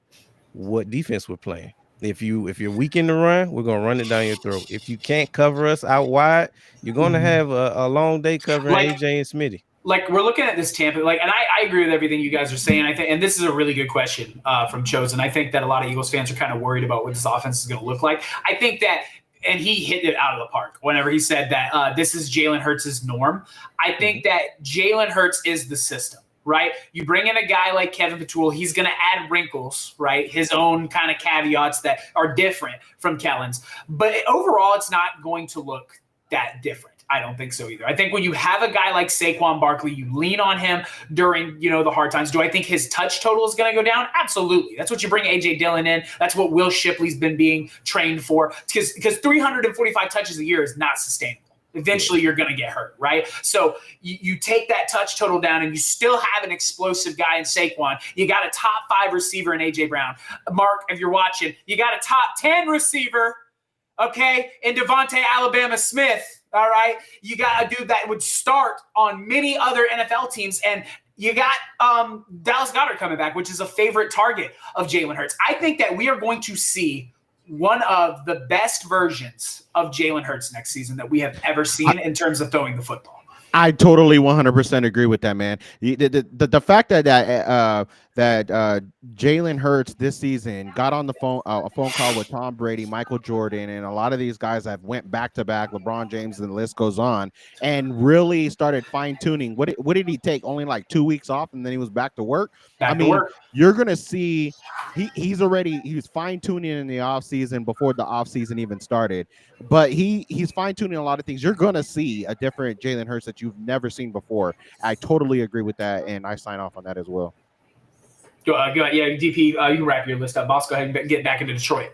what defense we're playing. If you're weak in the run, we're going to run it down your throat. If you can't cover us out wide, you're going to have a long day covering AJ and Smitty. Like, we're looking at this Tampa, and I agree with everything you guys are saying. I think, and this is a really good question from Chosen. I think that a lot of Eagles fans are kind of worried about what this offense is going to look like. I think that, and he hit it out of the park whenever he said that this is Jalen Hurts' norm. I think that Jalen Hurts is the system, right? You bring in a guy like Kevin Patul, he's going to add wrinkles, right? His own kind of caveats that are different from Kellen's. But overall, it's not going to look that different. I don't think so either. I think when you have a guy like Saquon Barkley, you lean on him during, the hard times. Do I think his touch total is going to go down? Absolutely. That's what you bring AJ Dillon in. That's what Will Shipley's been being trained for. Because 345 touches a year is not sustainable. Eventually, you're going to get hurt, right? So you take that touch total down, and you still have an explosive guy in Saquon. You got a top 5 receiver in A.J. Brown. Mark, if you're watching, you got a top 10 receiver, okay, in Devontae Alabama Smith. All right, you got a dude that would start on many other NFL teams, and you got Dallas Goedert coming back, which is a favorite target of Jalen Hurts. I think that we are going to see one of the best versions of Jalen Hurts next season that we have ever seen in terms of throwing the football. I totally 100% agree with that, man. The fact that that Jalen Hurts this season got on the phone a phone call with Tom Brady, Michael Jordan, and a lot of these guys have went back to back, LeBron James, and the list goes on, and really started fine tuning. What did he take? Only like 2 weeks off, and then he was back to work. Back to work. You're gonna see he was fine tuning in the offseason before the offseason even started. But he's fine tuning a lot of things. You're gonna see a different Jalen Hurts that you've never seen before. I totally agree with that, and I sign off on that as well. Go ahead. Yeah, DP, you can wrap your list up. Boss, go ahead and get back into Detroit.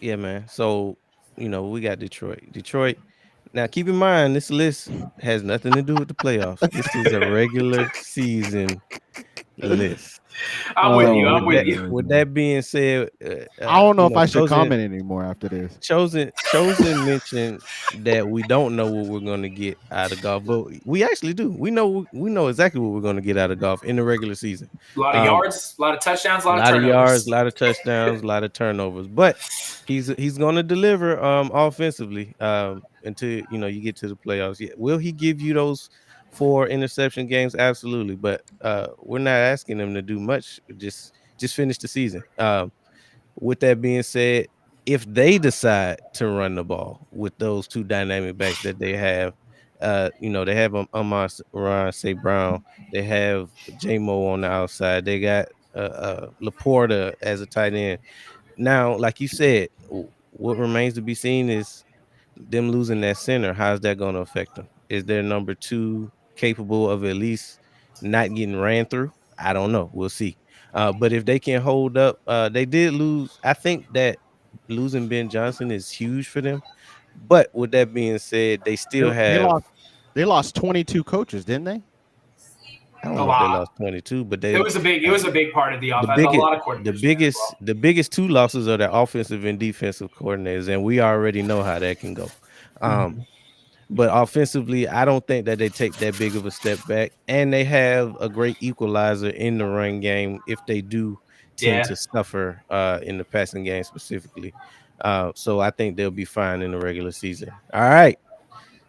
Yeah, man. So, we got Detroit. Now, keep in mind, this list has nothing to do with the playoffs. This is a regular season list. I'm with you. With that being said, I don't know if I should comment anymore after this. Chosen mentioned that we don't know what we're going to get out of golf, but we actually do. We know exactly what we're going to get out of golf in the regular season. A lot of yards, a lot of touchdowns, a lot of turnovers. Yards, a lot of touchdowns, a lot of turnovers. But he's going to deliver offensively until you get to the playoffs. Yeah. Will he give you those 4 interception games? Absolutely. But we're not asking him to do much. Just finish the season. With that being said, if they decide to run the ball with those 2 dynamic backs that they have, they have Amon St. Brown, they have J-Mo on the outside, they got Laporta as a tight end. Now, like you said, what remains to be seen is them losing that center. How's that going to affect them? Is their number 2 capable of at least not getting ran through? I don't know. We'll see. But if they can hold up, they did lose. I think that losing Ben Johnson is huge for them. But with that being said, they still they lost 22 coaches, didn't they? I don't know if they lost 22, but it was a big part of the offense. A lot of coordinators. The biggest 2 losses are the offensive and defensive coordinators, and we already know how that can go. But offensively, I don't think that they take that big of a step back, and they have a great equalizer in the run game if they do tend to suffer in the passing game specifically. So I think they'll be fine in the regular season. All right.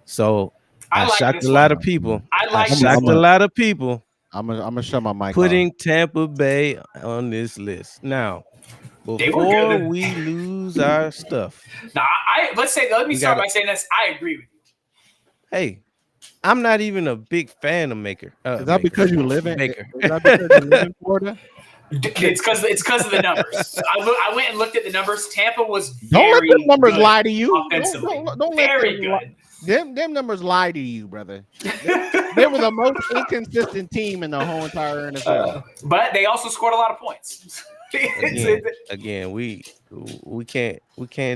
So I shocked a lot of people. I shocked a lot of people. I'm gonna shut my mic. Putting Tampa Bay on this list now. Before we lose our stuff. Now, let me start by saying this. I agree with you. Hey, I'm not even a big fan of Maker. Is that because you live in Maker? Is that because you live in Florida? It's because of the numbers. I went and looked at the numbers. Tampa was don't let them numbers lie to you. Offensively, don't very good. Them numbers lie to you, brother. They were the most inconsistent team in the whole entire NFL. But they also scored a lot of points. Again, we can't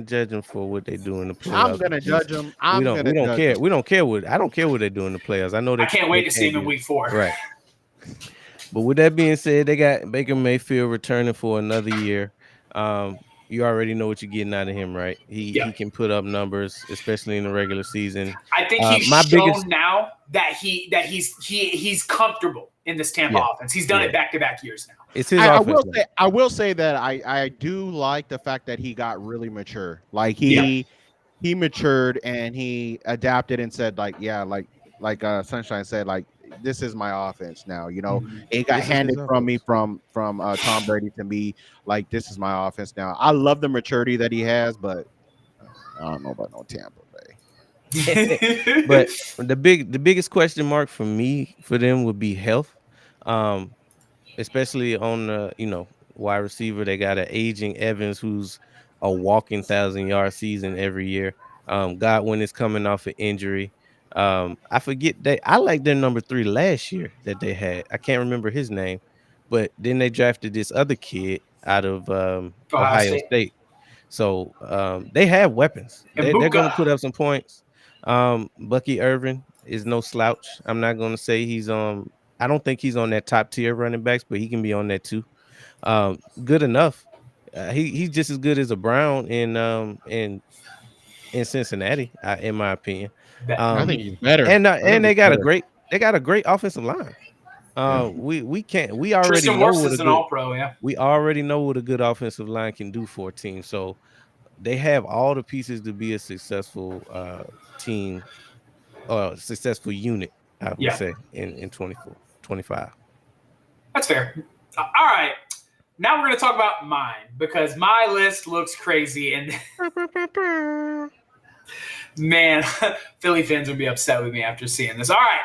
judge them for what they do in the playoffs. I'm gonna judge them. We don't care. We don't care what I don't care what they do in the playoffs. I know I can't wait to see them in week 4. Right. But with that being said, they got Baker Mayfield returning for another year. You already know what you're getting out of him, right? He can put up numbers, especially in the regular season. I think he's shown now that he's comfortable in this Tampa offense. He's done it back-to-back years now. It's his offense. I will say that I do like the fact that he got really mature. Like he matured and he adapted and said like Sunshine said, like, this is my offense now. It got handed from me from Tom Brady to me. Like, this is my offense now. I love the maturity that he has, but I don't know about no Tampa Bay. But the biggest question mark for them would be health, especially on the wide receiver. They got an aging Evans who's a walking 1,000-yard season every year. Godwin is coming off an injury. I forget I like their number 3 last year that they had. I can't remember his name, but then they drafted this other kid out of Ohio State. So they have weapons. They're going to put up some points. Bucky Irvin is no slouch. I'm not going to say he's on. I don't think he's on that top tier running backs, but he can be on that too. Good enough. He's just as good as a Brown in Cincinnati, in my opinion. I think he's better. And they got a great offensive line. We already know what an all-pro, yeah. We already know what a good offensive line can do for a team. So they have all the pieces to be a successful team or successful unit, I would say, in 24, 25. That's fair. All right. Now we're going to talk about mine because my list looks crazy. And man, Philly fans would be upset with me after seeing this. All right.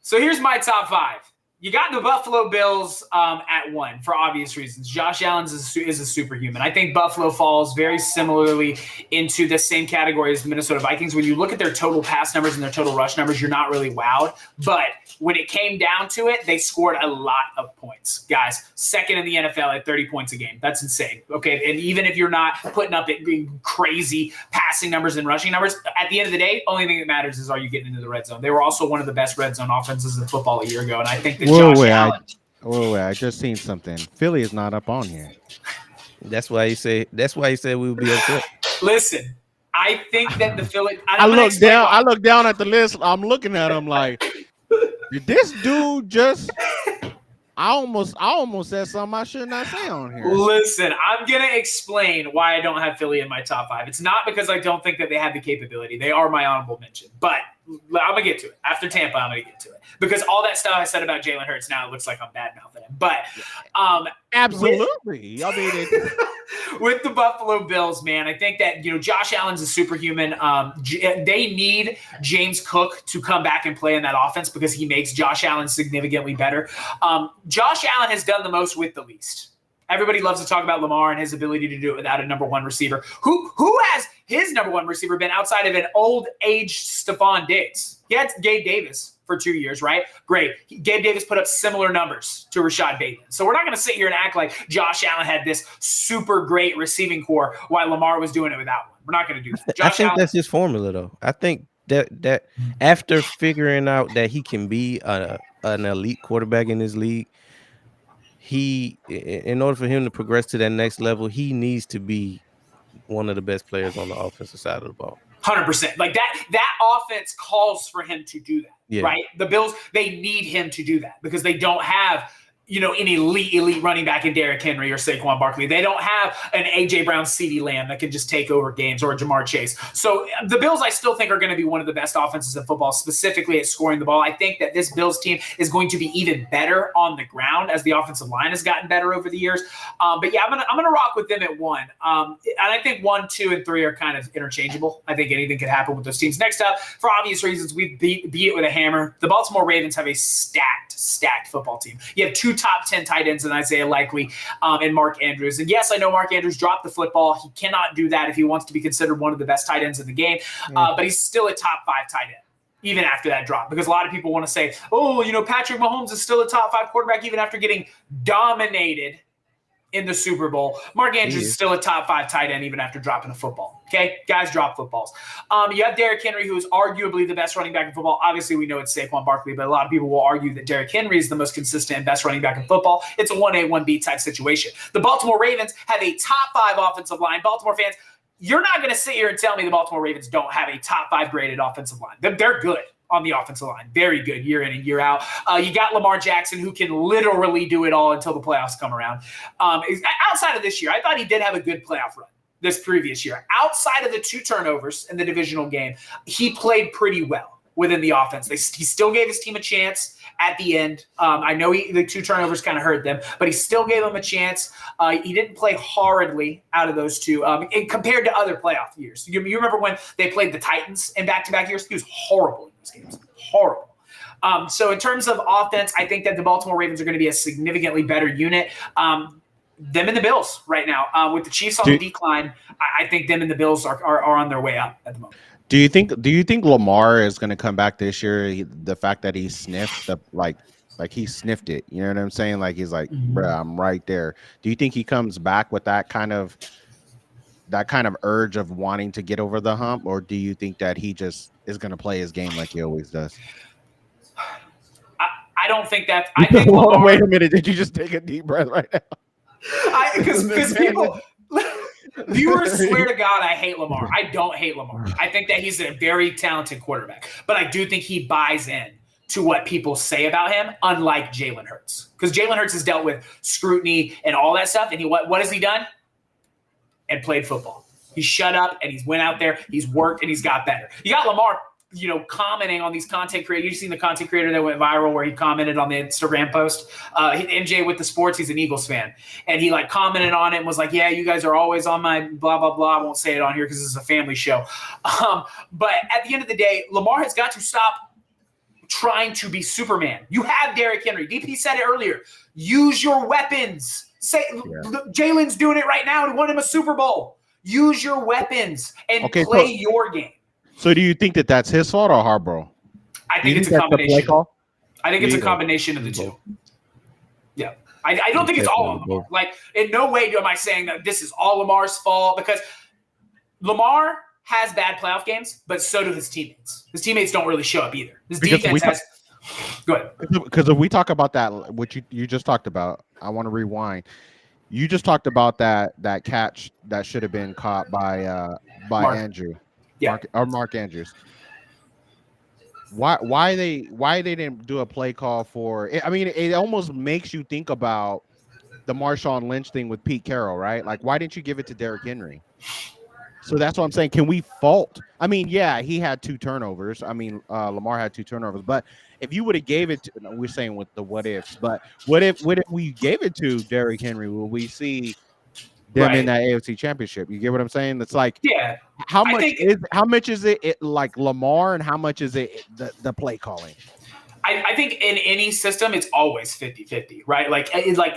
So here's my top 5. You got the Buffalo Bills at 1 for obvious reasons. Josh Allen is a superhuman. I think Buffalo falls very similarly into the same category as the Minnesota Vikings. When you look at their total pass numbers and their total rush numbers, you're not really wowed. But when it came down to it, they scored a lot of points. Guys, second in the NFL at 30 points a game. That's insane. Okay, and even if you're not putting up crazy passing numbers and rushing numbers, at the end of the day, only thing that matters is are you getting into the red zone. They were also one of the best red zone offenses in football a year ago, and I think that I just seen something. Philly is not up on here. That's why he said we would be upset. Listen, I think that the Philly. I look down at the list. I'm looking at him like, did this dude just? I almost said something I should not say on here. Listen, I'm gonna explain why I don't have Philly in my top 5. It's not because I don't think that they have the capability. They are my honorable mention, but I'm gonna get to it after Tampa. I'm gonna get to it because all that stuff I said about Jalen Hurts now it looks like I'm bad mouthing him. But absolutely, with the Buffalo Bills, man, I think that Josh Allen's a superhuman. They need James Cook to come back and play in that offense because he makes Josh Allen significantly better. Josh Allen has done the most with the least. Everybody loves to talk about Lamar and his ability to do it without a number 1 receiver. Who has his number 1 receiver been outside of an old age Stephon Diggs? He had Gabe Davis for 2 years, right? Great. Gabe Davis put up similar numbers to Rashad Bateman. So we're not going to sit here and act like Josh Allen had this super great receiving core while Lamar was doing it without one. We're not going to do that. I think that's his formula, though. I think that after figuring out that he can be an elite quarterback in this league, in order for him to progress to that next level, he needs to be one of the best players on the offensive side of the ball. 100%. Like that offense calls for him to do that, right? The Bills, they need him to do that because they don't have an elite running back in Derrick Henry or Saquon Barkley. They don't have an A.J. Brown, CeeDee Lamb that can just take over games or Jamar Chase. So the Bills, I still think, are going to be one of the best offenses in football, specifically at scoring the ball. I think that this Bills team is going to be even better on the ground as the offensive line has gotten better over the years. But yeah, I'm gonna rock with them at 1. And I think 1, 2, and 3 are kind of interchangeable. I think anything could happen with those teams. Next up, for obvious reasons, we beat it with a hammer. The Baltimore Ravens have a stacked football team. You have 2 top 10 tight ends in Isaiah Likely and Mark Andrews. And yes, I know Mark Andrews dropped the football. He cannot do that if he wants to be considered one of the best tight ends in the game. But he's still a top 5 tight end, even after that drop. Because a lot of people want to say, Patrick Mahomes is still a top 5 quarterback even after getting dominated in the Super Bowl. Mark Andrews is still a top 5 tight end even after dropping a football. Okay? Guys drop footballs. You have Derrick Henry, who is arguably the best running back in football. Obviously, we know it's Saquon Barkley, but a lot of people will argue that Derrick Henry is the most consistent and best running back in football. It's a 1A, 1B type situation. The Baltimore Ravens have a top 5 offensive line. Baltimore fans, you're not going to sit here and tell me the Baltimore Ravens don't have a top 5 graded offensive line. They're good on the offensive line. Very good year in and year out. You got Lamar Jackson, who can literally do it all until the playoffs come around. Outside of this year, I thought he did have a good playoff run this previous year. Outside of the 2 turnovers in the divisional game, he played pretty well within the offense. He still gave his team a chance at the end. I know the 2 turnovers kind of hurt them, but he still gave them a chance. He didn't play horridly out of those 2 and compared to other playoff years. You remember when they played the Titans in back-to-back years? He was horrible in those games. Horrible. So in terms of offense, I think that the Baltimore Ravens are going to be a significantly better unit. Them and the Bills right now. With the Chiefs on the decline, I think them and the Bills are on their way up at the moment. Do you think Lamar is going to come back this year? The fact that he sniffed like he sniffed it, you know what I'm saying? Like he's like, bro, I'm right there. Do you think he comes back with that kind of urge of wanting to get over the hump, or do you think that he just is going to play his game like he always does? I don't think that. I think Lamar, wait a minute. Did you just take a deep breath right now? Because people. Viewers swear to God I hate Lamar. I don't hate Lamar. I think that he's a very talented quarterback, but I do think he buys in to what people say about him, unlike Jalen Hurts. Because Jalen Hurts has dealt with scrutiny and all that stuff, and what has he done? And played football. He shut up and he's went out there, he's worked, and he's got better. You got Lamar. commenting on these content creators. You've seen the content creator that went viral where he commented on the Instagram post. MJ with the sports, he's an Eagles fan. And he commented on it and was like, yeah, you guys are always on my blah, blah, blah. I won't say it on here because this is a family show. But at the end of the day, Lamar has got to stop trying to be Superman. You have Derrick Henry. DP said it earlier. Use your weapons. Jalen's doing it right now and won him a Super Bowl. Use your weapons and play your game. So do you think that that's his fault or Harbaugh? I think it's a combination. I think it's a combination of the two. Yeah. I don't think it's all on Lamar. Like, in no way am I saying that this is all Lamar's fault, because Lamar has bad playoff games, but so do his teammates. His teammates don't really show up either. His defense has – go ahead. Because if we talk about that, which you just talked about, I want to rewind. You just talked about that catch that should have been caught by Andrew. Yeah. Mark Andrews. Why they didn't do a play call for it? I mean, it almost makes you think about the Marshawn Lynch thing with Pete Carroll, right? Like, why didn't you give it to Derrick Henry? So that's what I'm saying. Can we fault? I mean, yeah, he had 2 turnovers. I mean, Lamar had 2 turnovers. But if you would have gave it to, we're saying with the what ifs, but what if we gave it to Derrick Henry? Will we see them in that AFC Championship? You get what I'm saying? It's like, yeah. How much is it like Lamar, and how much is it the play calling? I think in any system, it's always 50-50, right? Like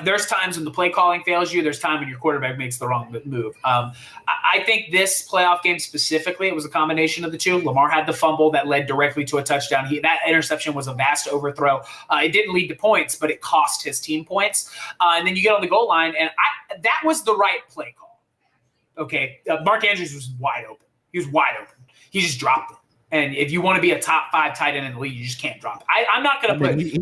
there's times when the play calling fails you. There's time when your quarterback makes the wrong move. I think this playoff game specifically, it was a combination of the two. Lamar had the fumble that led directly to a touchdown. That interception was a vast overthrow. It didn't lead to points, but it cost his team points. And then you get on the goal line, and that was the right play call. Okay, Mark Andrews was wide open. He was wide open. He just dropped it. And if you want to be a top 5 tight end in the league, you just can't drop it. I'm not going to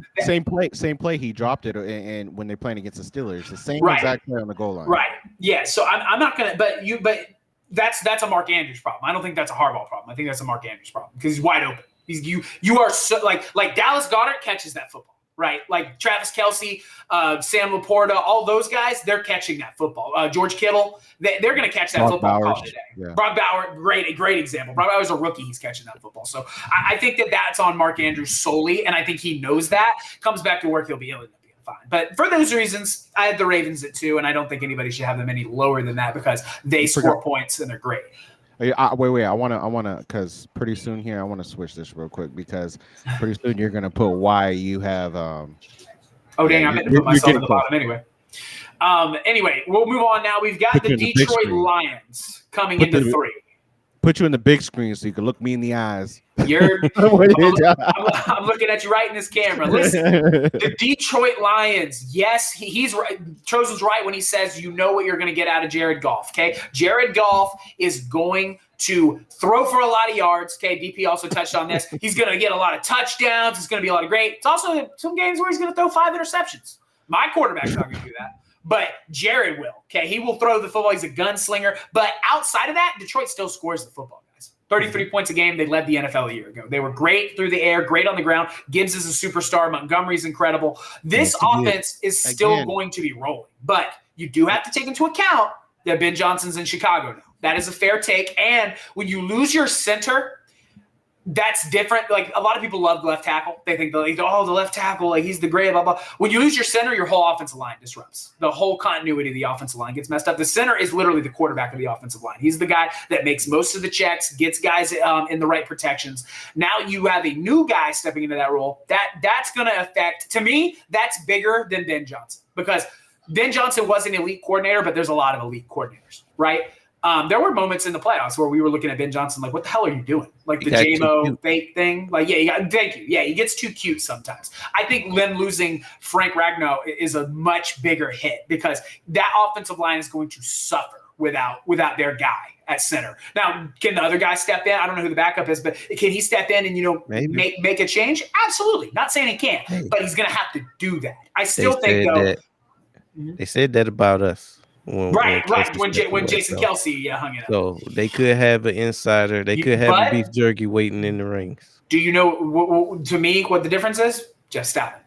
put same play. He dropped it, and when they're playing against the Steelers, the same exact play on the goal line. Right. Yeah. So I'm not going to. But that's a Mark Andrews problem. I don't think that's a Harbaugh problem. I think that's a Mark Andrews problem because he's wide open. You are so like Dallas Goedert catches that football. Right, like Travis Kelce, Sam Laporta, all those guys, they're catching that football. George Kittle, they're going to catch that football call today. Yeah. Brock Bauer, great example. Brock Bauer's a rookie. He's catching that football. So I think that's on Mark Andrews solely, and I think he knows that. Comes back to work, he'll be fine. But for those reasons, I had the Ravens at 2, and I don't think anybody should have them any lower than that because they score points and they're great. Wait. I want to, because pretty soon here, I want to switch this real quick because pretty soon you're going to put why you have. Dang, I meant to put myself at the bottom anyway. Anyway, we'll move on now. We've got the Detroit Lions coming into 3. Put you in the big screen so you can look me in the eyes. I'm looking at you right in this camera. Listen, the Detroit Lions. Yes, he's right. Chosen's right when he says you know what you're going to get out of Jared Goff. Okay, Jared Goff is going to throw for a lot of yards. Okay, DP also touched on this. He's going to get a lot of touchdowns. It's going to be a lot of great. It's also some games where he's going to throw 5 interceptions. My quarterback's not going to do that. But Jared will. Okay, he will throw the football. He's a gunslinger. But outside of that, Detroit still scores the football, guys. 33 points a game. They led the NFL a year ago. They were great through the air, great on the ground. Gibbs is a superstar. Montgomery's incredible. This offense is still going to be rolling. But you do have to take into account that Ben Johnson's in Chicago now. That is a fair take. And when you lose your center, that's different. Like, a lot of people love left tackle. They think, the left tackle, like, he's the great, blah, blah. When you lose your center, your whole offensive line disrupts. The whole continuity of the offensive line gets messed up. The center is literally the quarterback of the offensive line. He's the guy that makes most of the checks, gets guys in the right protections. Now you have a new guy stepping into that role. That's going to affect, to me, that's bigger than Ben Johnson. Because Ben Johnson was an elite coordinator, but there's a lot of elite coordinators, right? There were moments in the playoffs where we were looking at Ben Johnson like, what the hell are you doing? Like the JMO fake thing. Like, thank you. Yeah, he gets too cute sometimes. I think them losing Frank Ragnow is a much bigger hit because that offensive line is going to suffer without their guy at center. Now, can the other guy step in? I don't know who the backup is, but can he step in and, make a change? Absolutely. Not saying he can't, but he's going to have to do that. I still think, though. They said that about us. When Jason Kelce hung it up. So they could have an insider. They could have a beef jerky waiting in the rings. Do you know, to me, what the difference is? Jeff Stoutland.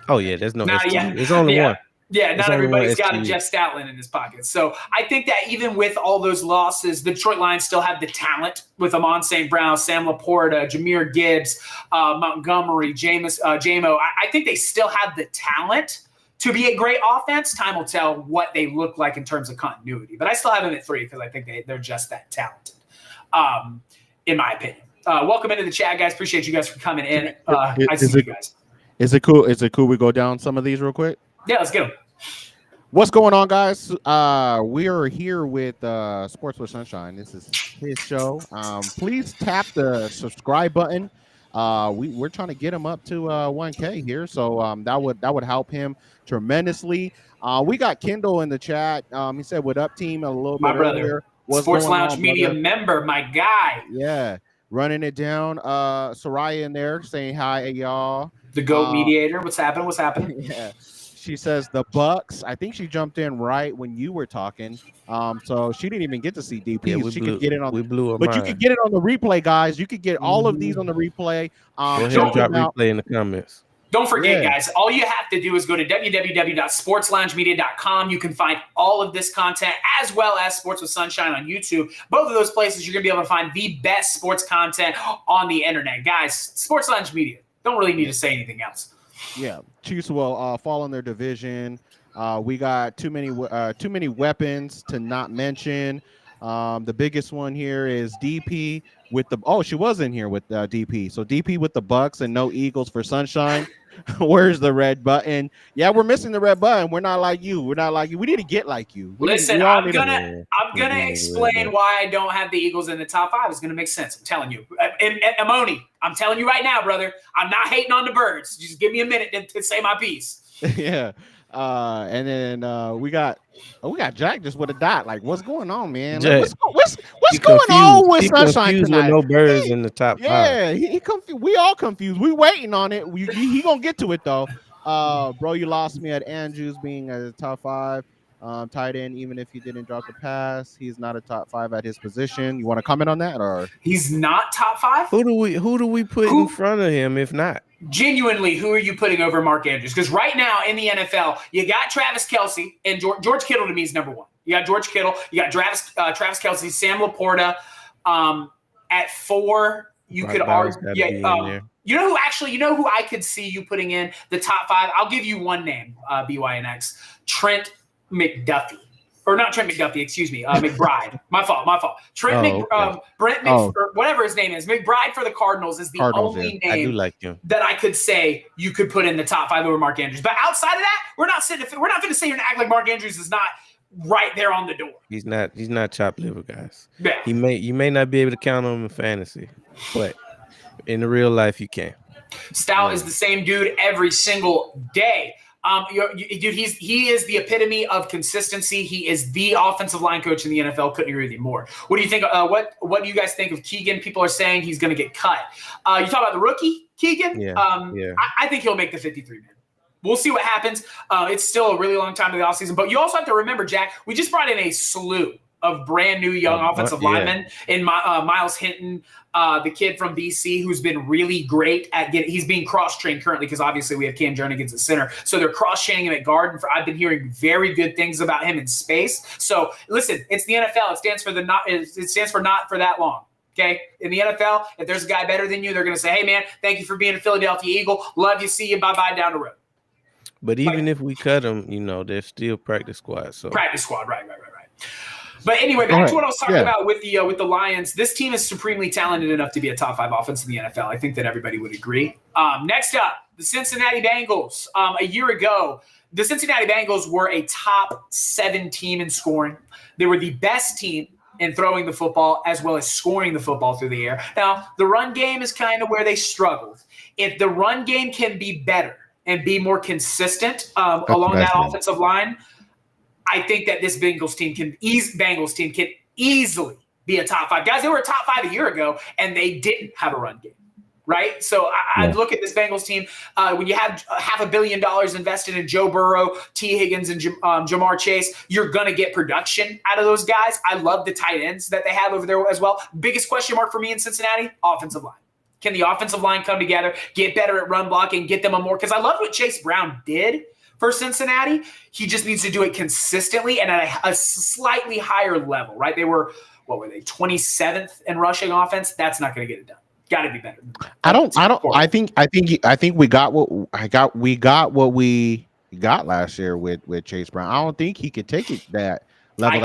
Oh, yeah. There's no It's only one. Yeah, It's not only one everybody's got a STU. Jeff Stoutland in his pocket. So I think that even with all those losses, the Detroit Lions still have the talent with Amon St. Brown, Sam Laporta, Jahmyr Gibbs, Montgomery, Jamo. I think they still have the talent to be a great offense. Time will tell what they look like in terms of continuity. But I still have them at 3 because I think they're just that talented, in my opinion. Welcome into the chat, guys. Appreciate you guys for coming in. I see you guys. Is it cool? Is it cool we go down some of these real quick? Yeah, let's get them. What's going on, guys? We are here with Sports with Sunshine. This is his show. Please tap the subscribe button. We're trying to get him up to 1K here, so that would help him tremendously. We got Kendall in the chat. He said, "What up, team?" A little My bit brother. earlier. What's Sports going Lounge on, Media brother? member, my guy. Yeah, running it down. Soraya in there saying hi, y'all. The GOAT mediator. What's happening? What's happening? Yeah. She says the Bucks. I think she jumped in right when you were talking. So she didn't even get to see DP. Yeah, she could get it on. We blew her but mind. you could get it on the replay, guys. You could get all of these on the replay. Go ahead and drop replay in the comments. Don't forget, guys, all you have to do is go to www.sportsloungemedia.com. You can find all of this content as well as Sports with Sunshine on YouTube. Both of those places, you're going to be able to find the best sports content on the internet. Guys, Sports Lounge Media. Don't really need to say anything else. Yeah, Chiefs will fall in their division. We got too many weapons to not mention. The biggest one here is DP with the. Oh, she was in here with DP. So DP with the Bucks and no Eagles for Sunshine. Where's the red button? Yeah, we're missing the red button. We're not like you. We need to get like you. Listen, I'm gonna explain why I don't have the Eagles in the top 5. It's gonna make sense. I'm telling you, and Amoni, I'm telling you right now, brother. I'm not hating on the birds. Just give me a minute to say my piece. Yeah. And then we got Jack just with a dot. Like, what's going on, man? Like, what's going on with Sunshine tonight? With no birds in the top 5. Yeah, he confused. We all confused. We waiting on it. He gonna get to it though. Bro, you lost me at Andrews being a top 5 tight end. Even if he didn't drop the pass, he's not a top 5 at his position. You want to comment on that, or he's not top 5? Who do we put in front of him if not? Genuinely, who are you putting over Mark Andrews? Because right now in the NFL, you got Travis Kelce and George Kittle. To me is number 1. You got George Kittle. You got Travis Kelce, Sam Laporta. At 4, you could argue. Yeah, you know who I could see you putting in the top 5. I'll give you one name. BYNX. Trent McDuffie. Or not Trent McDuffie, excuse me, McBride. My fault. Brent or whatever his name is. McBride for the Cardinals is the only name I do like him that I could say you could put in the top 5 over Mark Andrews. But outside of that, we're not going to sit here and act like Mark Andrews is not right there on the door. He's not chopped liver, guys. Yeah. You may not be able to count on him in fantasy, but in the real life you can. Stout is the same dude every single day. Dude, he is the epitome of consistency. He is the offensive line coach in the NFL. Couldn't agree with you more. What do you think? What do you guys think of Keegan? People are saying he's going to get cut. You talk about the rookie Keegan. Yeah. I think he'll make the 53 man. We'll see what happens. It's still a really long time to the offseason, but you also have to remember, Jack, we just brought in a slew of brand new young offensive linemen in Miles Hinton, the kid from BC who's been really great at he's being cross-trained currently because obviously we have Cam Jernigan at center. So they're cross-training him at guard. And I've been hearing very good things about him in space. So listen, it's the NFL. It stands for not for that long. Okay. In the NFL, if there's a guy better than you, they're going to say, hey man, thank you for being a Philadelphia Eagle. Love you. See you. Bye-bye down the road. But even if we cut them, they're still practice squad. So practice squad. Right. But anyway, back to what I was talking about with the Lions. This team is supremely talented enough to be a top 5 offense in the NFL. I think that everybody would agree. Next up, the Cincinnati Bengals. A year ago, the Cincinnati Bengals were a top 7 team in scoring. They were the best team in throwing the football as well as scoring the football through the air. Now, the run game is kind of where they struggled. If the run game can be better and be more consistent along that offensive line, I think that this Bengals team can easily be a top 5. Guys, they were a top 5 a year ago, and they didn't have a run game, right? So I'd look at this Bengals team. When you have $500 million invested in Joe Burrow, T. Higgins, and Jamar Chase, you're going to get production out of those guys. I love the tight ends that they have over there as well. Biggest question mark for me in Cincinnati, offensive line. Can the offensive line come together, get better at run blocking, get them a more – because I love what Chase Brown did for Cincinnati. He just needs to do it consistently and at a slightly higher level, right? They were, 27th in rushing offense? That's not going to get it done. Got to be better. I think we got what we got last year with Chase Brown. I don't think he could take it that level.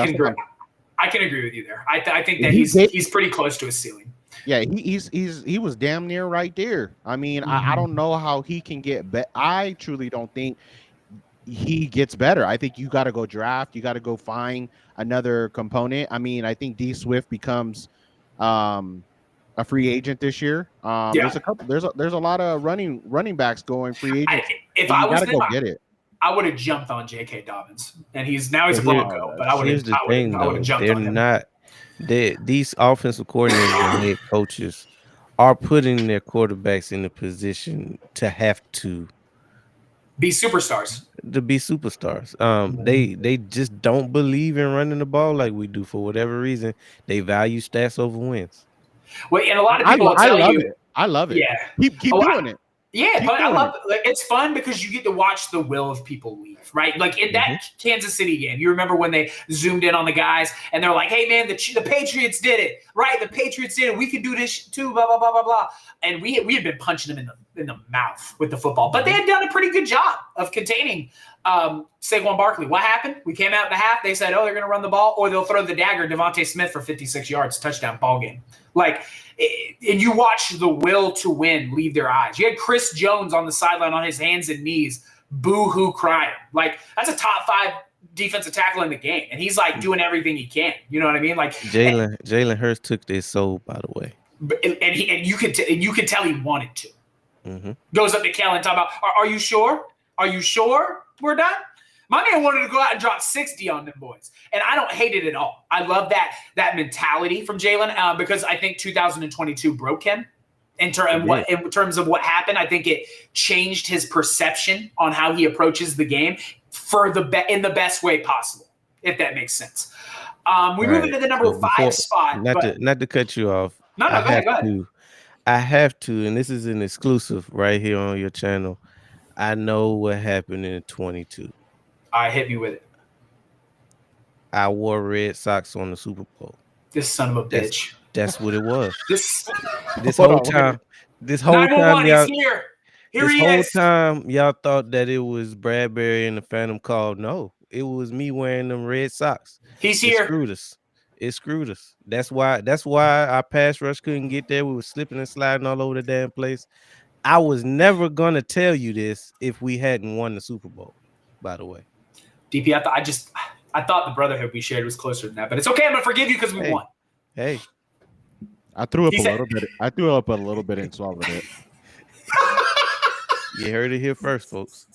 I can agree with you there. I think that he's pretty close to his ceiling. Yeah, he was damn near right there. I mean, I don't know how he can get better. I truly don't think he gets better. I think you got to go draft. You got to go find another component. I mean, I think D Swift becomes a free agent this year. There's a lot of running backs going free agents. If I was them, get it. I would have jumped on J.K. Dobbins, and he's a Bronco. But I would have jumped on him. These offensive coordinators and head coaches are putting their quarterbacks in a position to have to be superstars. They just don't believe in running the ball like we do for whatever reason. They value stats over wins. Well, and a lot of people I love it. Yeah, keep doing it. Yeah, but I love it. Like, it's fun because you get to watch the will of people leave, right? Like in that Kansas City game, you remember when they zoomed in on the guys and they're like, "Hey, man, the Patriots did it, right? The Patriots did it. We can do this too." Blah blah blah blah blah. And we had been punching them in the mouth with the football, but they had done a pretty good job of containing Saquon Barkley. What happened? We came out in the half. They said, "Oh, they're going to run the ball, or they'll throw the dagger." Devontae Smith for 56 yards, touchdown, ball game. Like. And you watch the will to win leave their eyes. You had Chris Jones on the sideline on his hands and knees, boo-hoo crying. Like, that's a top 5 defensive tackle in the game. And he's, like, doing everything he can. You know what I mean? Like Jalen Hurts took this soul, by the way. And you could tell he wanted to. Mm-hmm. Goes up to Kellen and talk about, are you sure? Are you sure we're done? My man wanted to go out and drop 60 on them boys. And I don't hate it at all. I love that mentality from Jalen because I think 2022 broke him in terms of what happened. I think it changed his perception on how he approaches the game in the best way possible, if that makes sense. We move into the number 5 spot. Not to cut you off. No, go ahead. I have to, and this is an exclusive right here on your channel. I know what happened in 22. All right, hit me with it. I wore red socks on the Super Bowl. This son of a bitch. That's what it was. This whole time, y'all, here. Y'all thought that it was Bradbury and the Phantom call. No, it was me wearing them red socks. He's here. It screwed us. That's why our pass rush couldn't get there. We were slipping and sliding all over the damn place. I was never gonna tell you this if we hadn't won the Super Bowl. By the way. DP, I thought the brotherhood we shared was closer than that, but it's okay. I'm gonna forgive you because we won. Hey, I threw up a little bit. I threw up a little bit and swallowed it. You heard it here first, folks.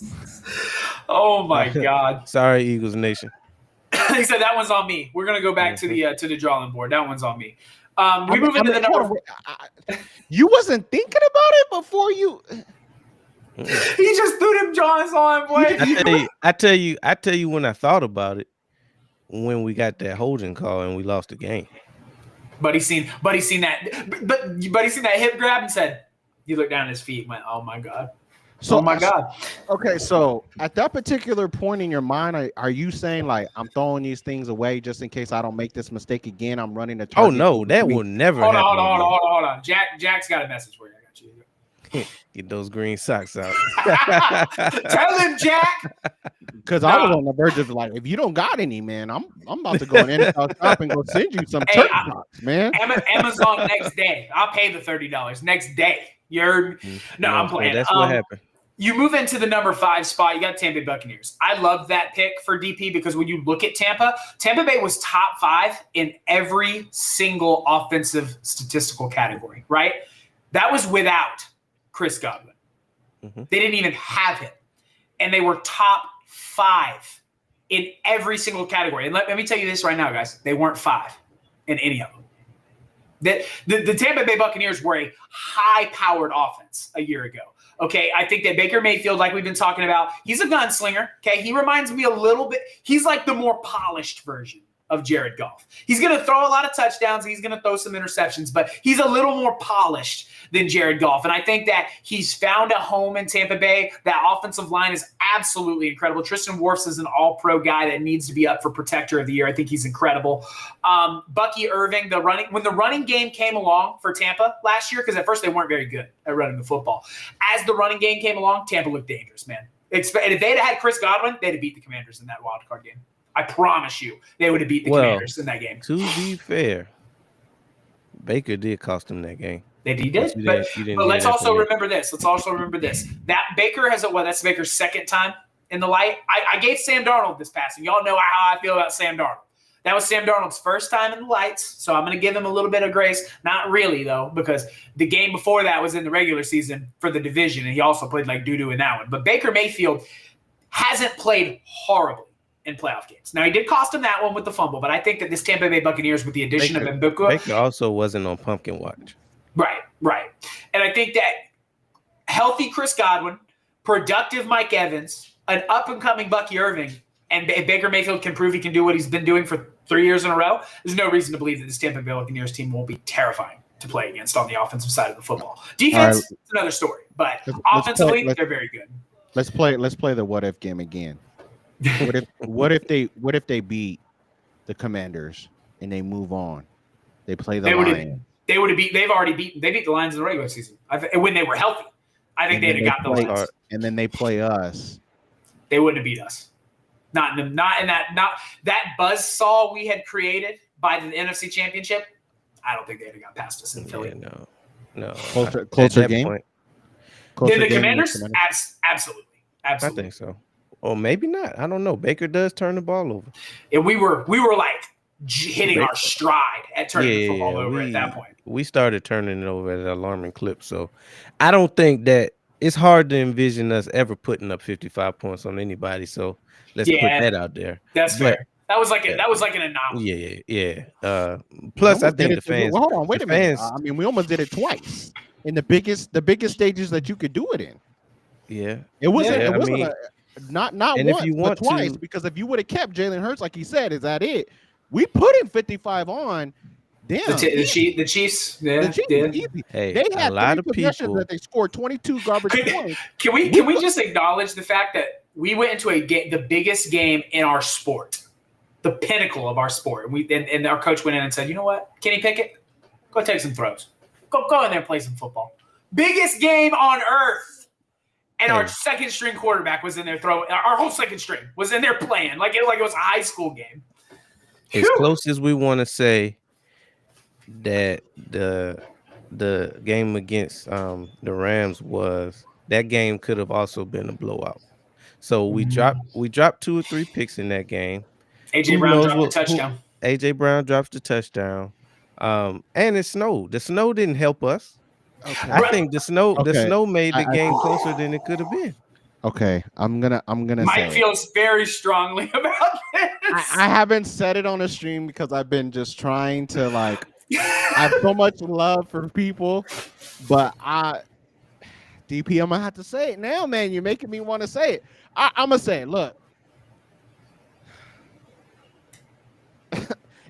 Oh my God! Sorry, Eagles Nation. He said that one's on me. We're gonna go back to the drawing board. That one's on me. We move into the number. You wasn't thinking about it before you. He just threw them Johns on, boy. I tell you when I thought about it, when we got that holding call and we lost the game. But he seen that hip grab and said, he looked down at his feet and went, "Oh my God." Oh my God. Okay, so at that particular point in your mind, are you saying like I'm throwing these things away just in case I don't make this mistake again? I'm running a target. Oh no, that will never happen. Hold on. Jack's got a message for you. I got you. Get those green socks out. Tell him, Jack. Because I was on the verge of like, if you don't got any, man, I'm about to go in NFL shop and go send you some turkey socks, man. Amazon next day. I'll pay the $30 next day. You heard me? No, I'm playing. That's what happened. You move into the number 5 spot. You got Tampa Bay Buccaneers. I love that pick for DP because when you look at Tampa Bay was top 5 in every single offensive statistical category, right? That was without Chris Godwin. Mm-hmm. They didn't even have him. And they were top 5 in every single category. And let me tell you this right now, guys. They weren't 5 in any of them. The Tampa Bay Buccaneers were a high-powered offense a year ago. Okay, I think that Baker Mayfield, like we've been talking about, he's a gunslinger. Okay, he reminds me a little bit. He's like the more polished version of Jared Goff. He's going to throw a lot of touchdowns. He's going to throw some interceptions, but he's a little more polished than Jared Goff. And I think that he's found a home in Tampa Bay. That offensive line is absolutely incredible. Tristan Wirfs is an all-pro guy that needs to be up for Protector of the Year. I think he's incredible. Bucky Irving, when the running game came along for Tampa last year, because at first they weren't very good at running the football. As the running game came along, Tampa looked dangerous, man. And if they'd had Chris Godwin, they'd have beat the Commanders in that wild card game. I promise you, they would have beat the Commanders in that game. To be fair, Baker did cost them that game. He did. But let's also remember this. That Baker that's Baker's second time in the light. I gave Sam Darnold this pass, and y'all know how I feel about Sam Darnold. That was Sam Darnold's first time in the lights, so I'm going to give him a little bit of grace. Not really, though, because the game before that was in the regular season for the division, and he also played like doo-doo in that one. But Baker Mayfield hasn't played horribly in playoff games. Now, he did cost him that one with the fumble, but I think that this Tampa Bay Buccaneers, with the addition of Mbukwa. Baker also wasn't on pumpkin watch. Right. And I think that healthy Chris Godwin, productive Mike Evans, an up-and-coming Bucky Irving, and if Baker Mayfield can prove he can do what he's been doing for 3 years in a row, there's no reason to believe that this Tampa Bay Buccaneers team won't be terrifying to play against on the offensive side of the football. Defense, it's another story, but offensively, they're very good. Let's play the what if game again. What if they beat the Commanders and they move on? They play the Lions. They beat the Lions in the regular season when they were healthy. I think they'd have got the Lions. And then they play us. They wouldn't have beat us. Not in that buzzsaw we had created by the NFC Championship. I don't think they'd have got past us in Philly. No. Closer game. Then the Commanders, absolutely. I think so. Or maybe not. I don't know. Baker does turn the ball over. And we were like hitting our stride at turning the football over at that point. We started turning it over at an alarming clip. So I don't think that it's hard to envision us ever putting up 55 points on anybody. So let's put that out there. That's fair. That was like an anomaly. Yeah. Plus, I think the fans. Hold on, wait a minute. I mean, we almost did it twice in the biggest stages that you could do it in. Yeah, it wasn't. Not and once, if you want but twice. Because if you would have kept Jalen Hurts, like he said, is that it? We put in 55 on. Damn, the Chiefs. Yeah, the Chiefs easy. Hey, they had a lot of people that they scored 22 garbage points. Can we just acknowledge the fact that we went into the biggest game in our sport, the pinnacle of our sport, and our coach went in and said, you know what, Kenny Pickett, go take some throws, go in there and play some football. Biggest game on earth. And our second string quarterback was in there throwing. Our whole second string was in there playing like it was a high school game. As close as we want to say that the game against the Rams was, that game could have also been a blowout. So we dropped 2 or 3 picks in that game. AJ Brown dropped the touchdown. AJ Brown drops the touchdown. And it snowed. The snow didn't help us. Okay. I think the snow made the game closer than it could have been. Okay, I'm gonna Mike feels very strongly about this. I haven't said it on the stream because I've been just trying to I have so much love for people, but DP, I'm gonna have to say it now, man. You're making me want to say it. I'm gonna say it. Look,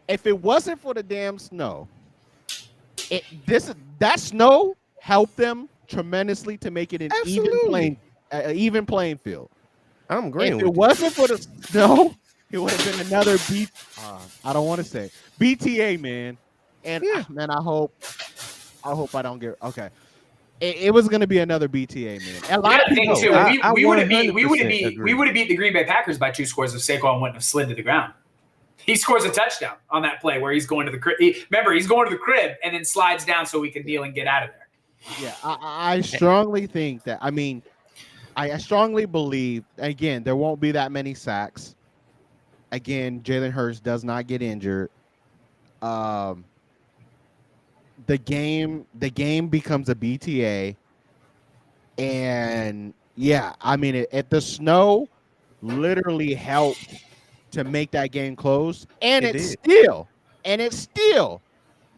if it wasn't for the damn snow, that snow helped them tremendously to make it an even playing field. I'm agreeing. If it wasn't for the snow, it would have been another I don't want to say BTA, man. And man, I hope I don't get okay. It was going to be another BTA, man. A lot of people too. We would have beat the Green Bay Packers by 2 scores if Saquon wouldn't have slid to the ground. He scores a touchdown on that play where he's going to the crib. Remember, he's going to the crib and then slides down so we can kneel and get out of there. Yeah, I strongly think that. I mean, I strongly believe, again, there won't be that many sacks. Again, Jalen Hurts does not get injured. The game becomes a BTA. And, yeah, I mean, the snow literally helped to make that game close, and it's still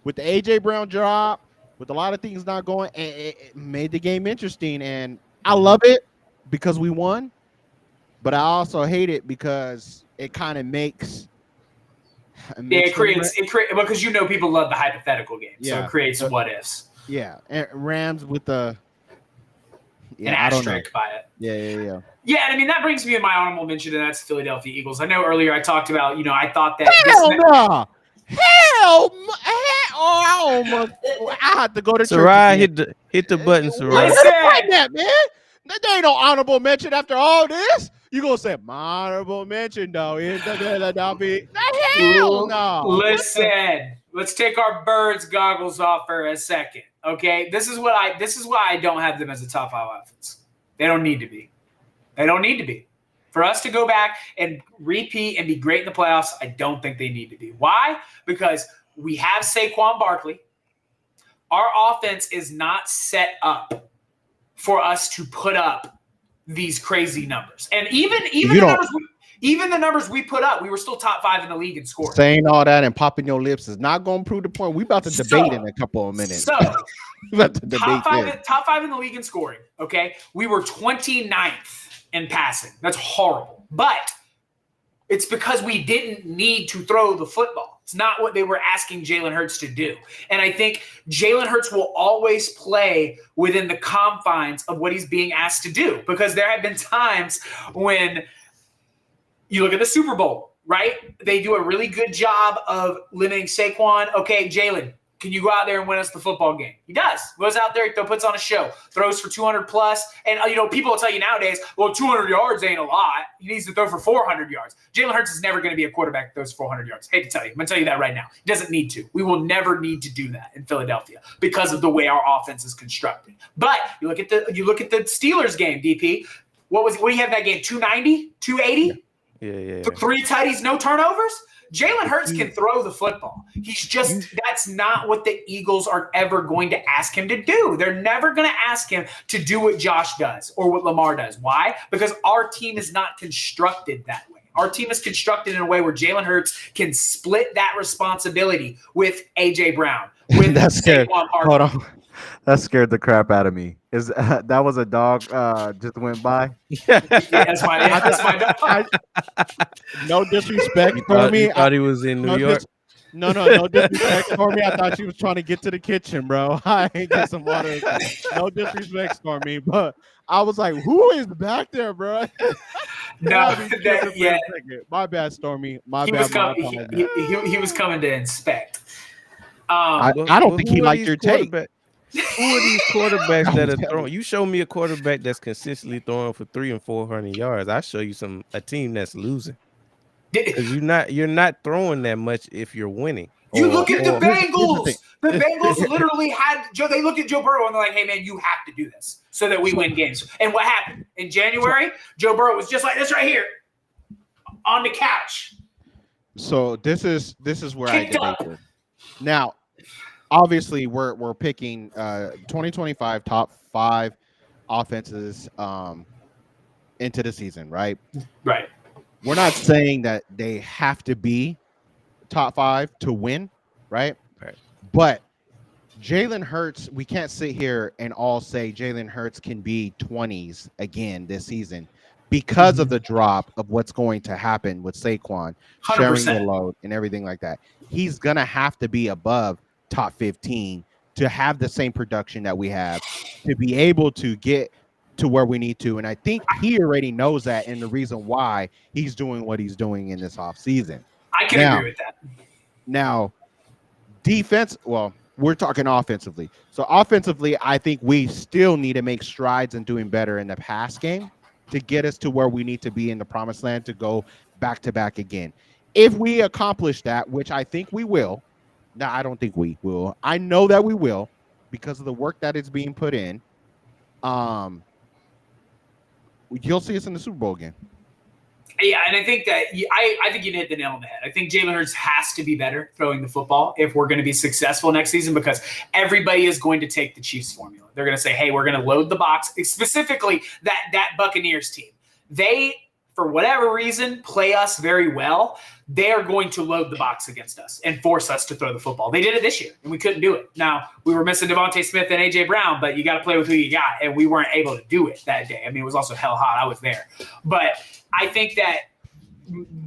with the AJ Brown drop, with a lot of things not going, it made the game interesting, and I love it because we won, but I also hate it because it kind of makes Yeah, it creates because people love the hypothetical game, so Yeah. it creates what ifs. Yeah, and Rams with the An asterisk by it. Yeah. Yeah, and I mean that brings me to my honorable mention, and that's the Philadelphia Eagles. I know earlier I talked about, I thought that I had to go to Sarai church. hit the button, Sarai. Listen, that, man. That ain't no honorable mention after all this. You gonna say my honorable mention though? Hell no. Listen, let's take our birds goggles off for a second. Okay, this is why I don't have them as a top 5 offense. They don't need to be. They don't need to be. For us to go back and repeat and be great in the playoffs, I don't think they need to be. Why? Because we have Saquon Barkley. Our offense is not set up for us to put up these crazy numbers. And even the numbers we put up, we were still top 5 in the league in scoring. Saying all that and popping your lips is not going to prove the point. We about to debate in a couple of minutes. So, about to debate top 5 in the league in scoring, okay? We were 29th in passing. That's horrible. But it's because we didn't need to throw the football. It's not what they were asking Jalen Hurts to do. And I think Jalen Hurts will always play within the confines of what he's being asked to do, because there have been times when you look at the Super Bowl, right? They do a really good job of limiting Saquon. Okay, Jalen, can you go out there and win us the football game? He does. Goes out there, puts on a show, throws for 200 plus. And, people will tell you nowadays, well, 200 yards ain't a lot. He needs to throw for 400 yards. Jalen Hurts is never going to be a quarterback that throws 400 yards. Hate to tell you. I'm going to tell you that right now. He doesn't need to. We will never need to do that in Philadelphia because of the way our offense is constructed. But you look at the Steelers game, DP. What do you have in that game? 290? 280? Yeah. 3 tutties, no turnovers? Jalen Hurts can throw the football. That's not what the Eagles are ever going to ask him to do. They're never going to ask him to do what Josh does or what Lamar does. Why? Because our team is not constructed that way. Our team is constructed in a way where Jalen Hurts can split that responsibility with A.J. Brown. With That's scared. Hold on. That scared the crap out of me. That was a dog just went by? That's my dog. No disrespect for me. I thought he was in New York. No disrespect for me. I thought she was trying to get to the kitchen, bro. I ain't get some water. No disrespect for me, but I was like, who is back there, bro? My bad, Stormy. My bad. He was coming to inspect. I don't think he liked your take. Who are these quarterbacks that are throwing? You show me a quarterback that's consistently throwing for 300 and 400 yards. I show you a team that's losing. Because you're not throwing that much if you're winning. You look at the Bengals. The Bengals literally had Joe. They look at Joe Burrow and they're like, "Hey man, you have to do this so that we win games." And what happened in January? Joe Burrow was just like this right here on the couch. So this is where I debate here. Now, obviously, we're picking 2025 top 5 offenses into the season, right? Right. We're not saying that they have to be top 5 to win, right? Right. But Jalen Hurts, we can't sit here and all say Jalen Hurts can be 20s again this season because of the drop of what's going to happen with Saquon, 100%. sharing the load and everything like that. He's going to have to be above top 15 to have the same production that we have, to be able to get to where we need to. And I think he already knows that, and the reason why he's doing what he's doing in this offseason. I can agree with that. Now, defense, well, we're talking offensively. So offensively, I think we still need to make strides in doing better in the pass game to get us to where we need to be in the promised land to go back-to-back again. If we accomplish that, which I think we will, no, I don't think we will. I know that we will because of the work that is being put in. You'll see us in the Super Bowl again. Yeah, and I think that I think you hit the nail on the head. I think Jalen Hurts has to be better throwing the football if we're going to be successful next season, because everybody is going to take the Chiefs formula. They're going to say, hey, we're going to load the box, specifically that Buccaneers team. They, for whatever reason, play us very well. They are going to load the box against us and force us to throw the football. They did it this year, and we couldn't do it. Now, we were missing Devontae Smith and A.J. Brown, but you got to play with who you got, and we weren't able to do it that day. I mean, it was also hell hot. I was there. But I think that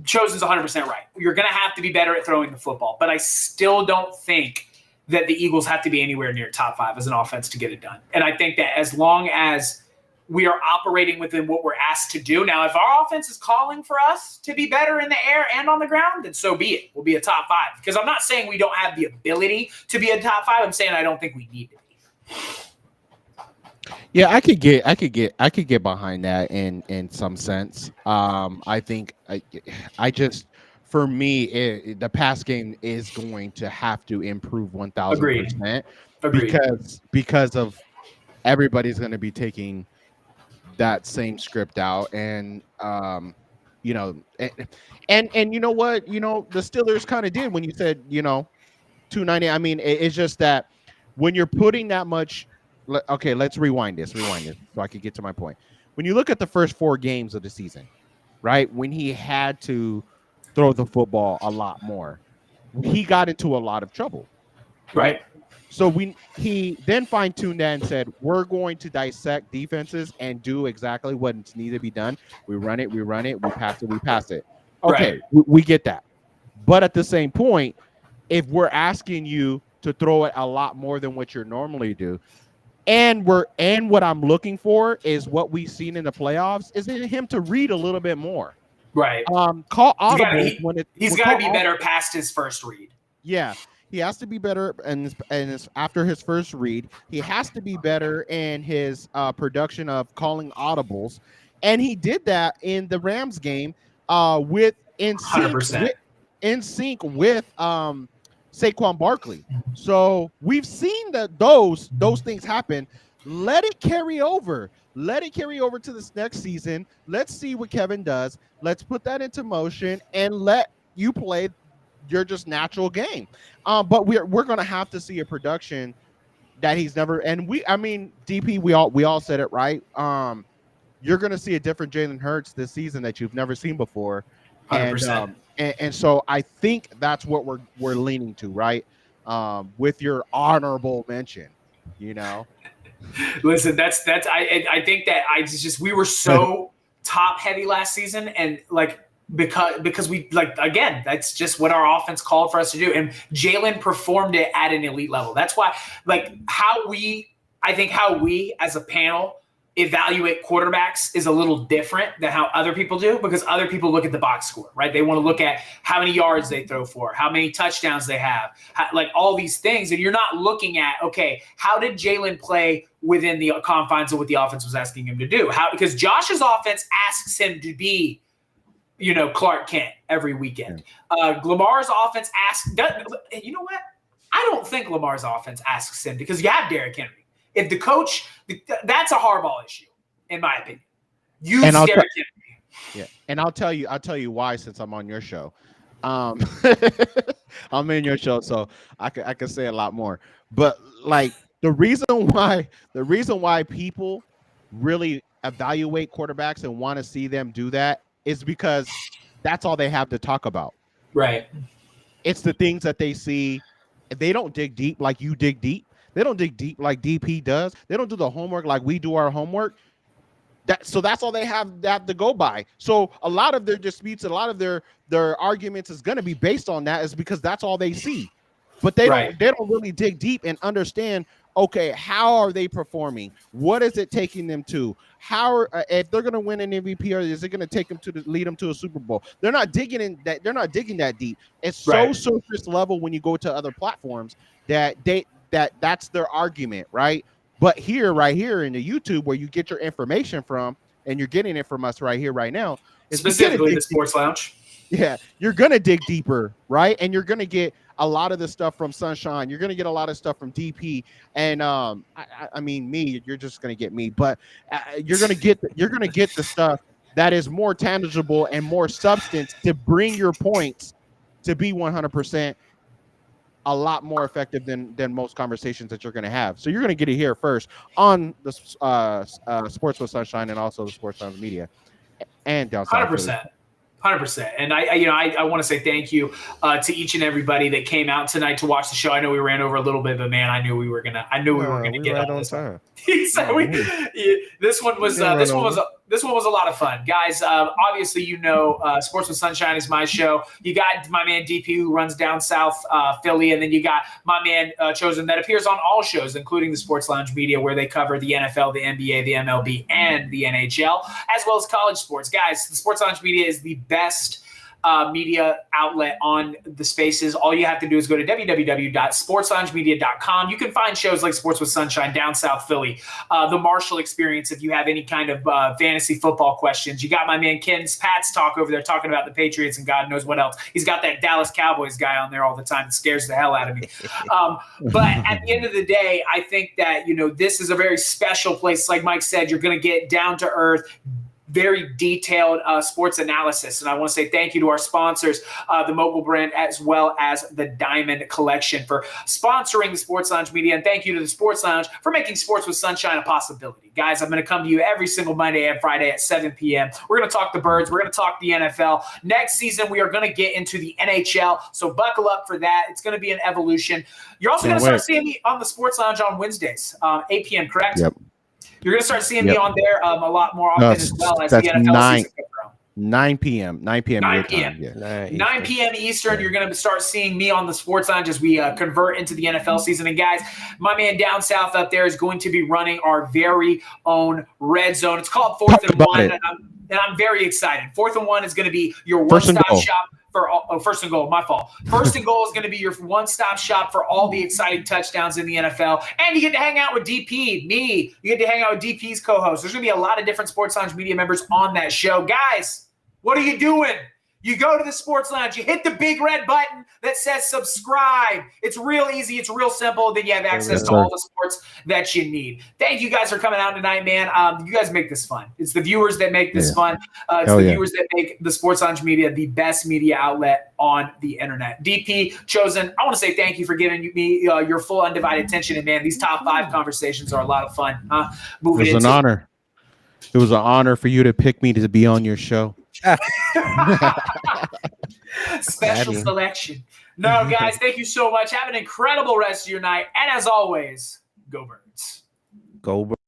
Chosen's 100% right. You're going to have to be better at throwing the football, but I still don't think that the Eagles have to be anywhere near top 5 as an offense to get it done. And I think that as long as we are operating within what we're asked to do. Now, if our offense is calling for us to be better in the air and on the ground, then so be it. We'll be a top 5. Because I'm not saying we don't have the ability to be a top 5. I'm saying I don't think we need to be. Yeah, I could get behind that in some sense. I think I just, for me, the pass game is going to have to improve 1,000%. Because of everybody's going to be taking that same script out, and you know, and you know what, the Steelers kind of did when you said 290. I mean, it's just that when you're putting that much. Okay, let's rewind this so I can get to my point. When you look at the first 4 games of the season, right, when he had to throw the football a lot more, he got into a lot of trouble, right? So he then fine-tuned that and said, we're going to dissect defenses and do exactly what's needed to be done. We run it, we pass it. Okay, we get that. But at the same point, if we're asking you to throw it a lot more than what you normally do, and what I'm looking for is what we've seen in the playoffs, is him to read a little bit more. Right. Call audible he's got to be better past his first read. Yeah. He has to be better, and after his first read, he has to be better in his production of calling audibles, and he did that in the Rams game in sync with Saquon Barkley. So we've seen that those things happen. Let it carry over. Let it carry over to this next season. Let's see what Kevin does. Let's put that into motion and let you play your just natural game. But we're going to have to see a production that he's never. And DP, we all said it right. You're going to see a different Jalen Hurts this season that you've never seen before. 100%. And so I think that's what we're leaning to, right? With your honorable mention, Listen, that's I think that we were so top heavy last season, and because we again, that's just what our offense called for us to do, and Jalen performed it at an elite level. That's why how we as a panel evaluate quarterbacks is a little different than how other people do, because other people look at the box score, right? They want to look at how many yards they throw for, how many touchdowns they have, all these things. And you're not looking at, okay, how did Jalen play within the confines of what the offense was asking him to do? Because Josh's offense asks him to be, Clark Kent every weekend. Lamar's offense asks, you know what? I don't think Lamar's offense asks him, because you have Derrick Henry. If the coach, that's a Harbaugh issue, in my opinion. Use Derrick Henry. Yeah, and I'll tell you why, since I'm on your show. I'm in your show, so I can say a lot more. But the reason why people really evaluate quarterbacks and want to see them do that is because that's all they have to talk about. Right. It's the things that they see. They don't dig deep like you dig deep. They don't dig deep like DP does. They don't do the homework like we do our homework. So that's all they have to go by. So a lot of their disputes, a lot of their arguments is going to be based on that, is because that's all they see. But they don't really dig deep and understand, okay, how are they performing? What is it taking them to? How if they're going to win an MVP, or is it going to take them lead them to a Super Bowl? They're not digging in that. They're not digging that deep. It's so surface level when you go to other platforms that's their argument, right? But right here in the YouTube, where you get your information from, and you're getting it from us right here, right now, specifically the Sports Lounge. Yeah, you're gonna dig deeper, right? And you're gonna get a lot of the stuff from Sunshine. You're gonna get a lot of stuff from DP, and I mean me. You're just gonna get me, but you're gonna get the stuff that is more tangible and more substance to bring your points to be 100%. A lot more effective than most conversations that you're going to have. So you're going to get it here first on the Sports with Sunshine, and also the Sports Lounge Media, and down 100%. And I want to say thank you to each and everybody that came out tonight to watch the show. I know we ran over a little bit, but man, I knew we were gonna get right on time. So this one was This one was a lot of fun, guys. Obviously, Sports with Sunshine is my show. You got my man DP who runs down south Philly, and then you got my man Chosen that appears on all shows, including the Sports Lounge Media, where they cover the NFL, the NBA, the MLB, and the NHL, as well as college sports. Guys, the Sports Lounge Media is the best media outlet on the spaces. All you have to do is go to www.sportsloungemedia.com. You can find shows like Sports with Sunshine, Down South Philly, the Marshall Experience if you have any kind of fantasy football questions. You got my man Ken's Pat's Talk over there talking about the Patriots and God knows what else. He's got that Dallas Cowboys guy on there all the time that scares the hell out of me. But at the end of the day, I think that, this is a very special place. Like Mike said, you're going to get down to earth, very detailed sports analysis. And I want to say thank you to our sponsors, the Mobile Brand, as well as the Diamond Collection, for sponsoring the Sports Lounge Media. And thank you to the Sports Lounge for making Sports with Sunshine a possibility. Guys, I'm going to come to you every single Monday and Friday at 7 p.m. We're going to talk the Birds. We're going to talk the NFL. Next season, we are going to get into the NHL. So buckle up for that. It's going to be an evolution. You're also going to start seeing me on the Sports Lounge on Wednesdays, 8 p.m., correct? Yep. You're going to start seeing me on there a lot more often as well as the NFL season comes around. 9 p.m. 9 p.m. 9 your p.m. time. Yeah. 9 p.m. Eastern, you're going to start seeing me on the Sports Lounge as we convert into the NFL season. And guys, my man down south up there is going to be running our very own Red Zone. It's called Fourth and One, and I'm very excited. Fourth and One is going to be your one-stop shop. First and goal, my fault. First and goal is going to be your one-stop shop for all the exciting touchdowns in the NFL. And you get to hang out with DP, me. You get to hang out with DP's co-host. There's going to be a lot of different Sports Lounge Media members on that show. Guys, what are you doing? You go to the Sports Lounge, you hit the big red button that says subscribe. It's real easy. It's real simple. Then you have access to all the sports that you need. Thank you guys for coming out tonight, man. You guys make this fun. It's the viewers that make this fun. It's the viewers that make the Sports Lounge Media the best media outlet on the internet. DP, Chosen, I want to say thank you for giving me your full undivided attention. And, man, these top 5 conversations are a lot of fun. It was an honor. It was an honor for you to pick me to be on your show. Special selection. No, guys, thank you so much. Have an incredible rest of your night. And as always, go Birds. Go Birds.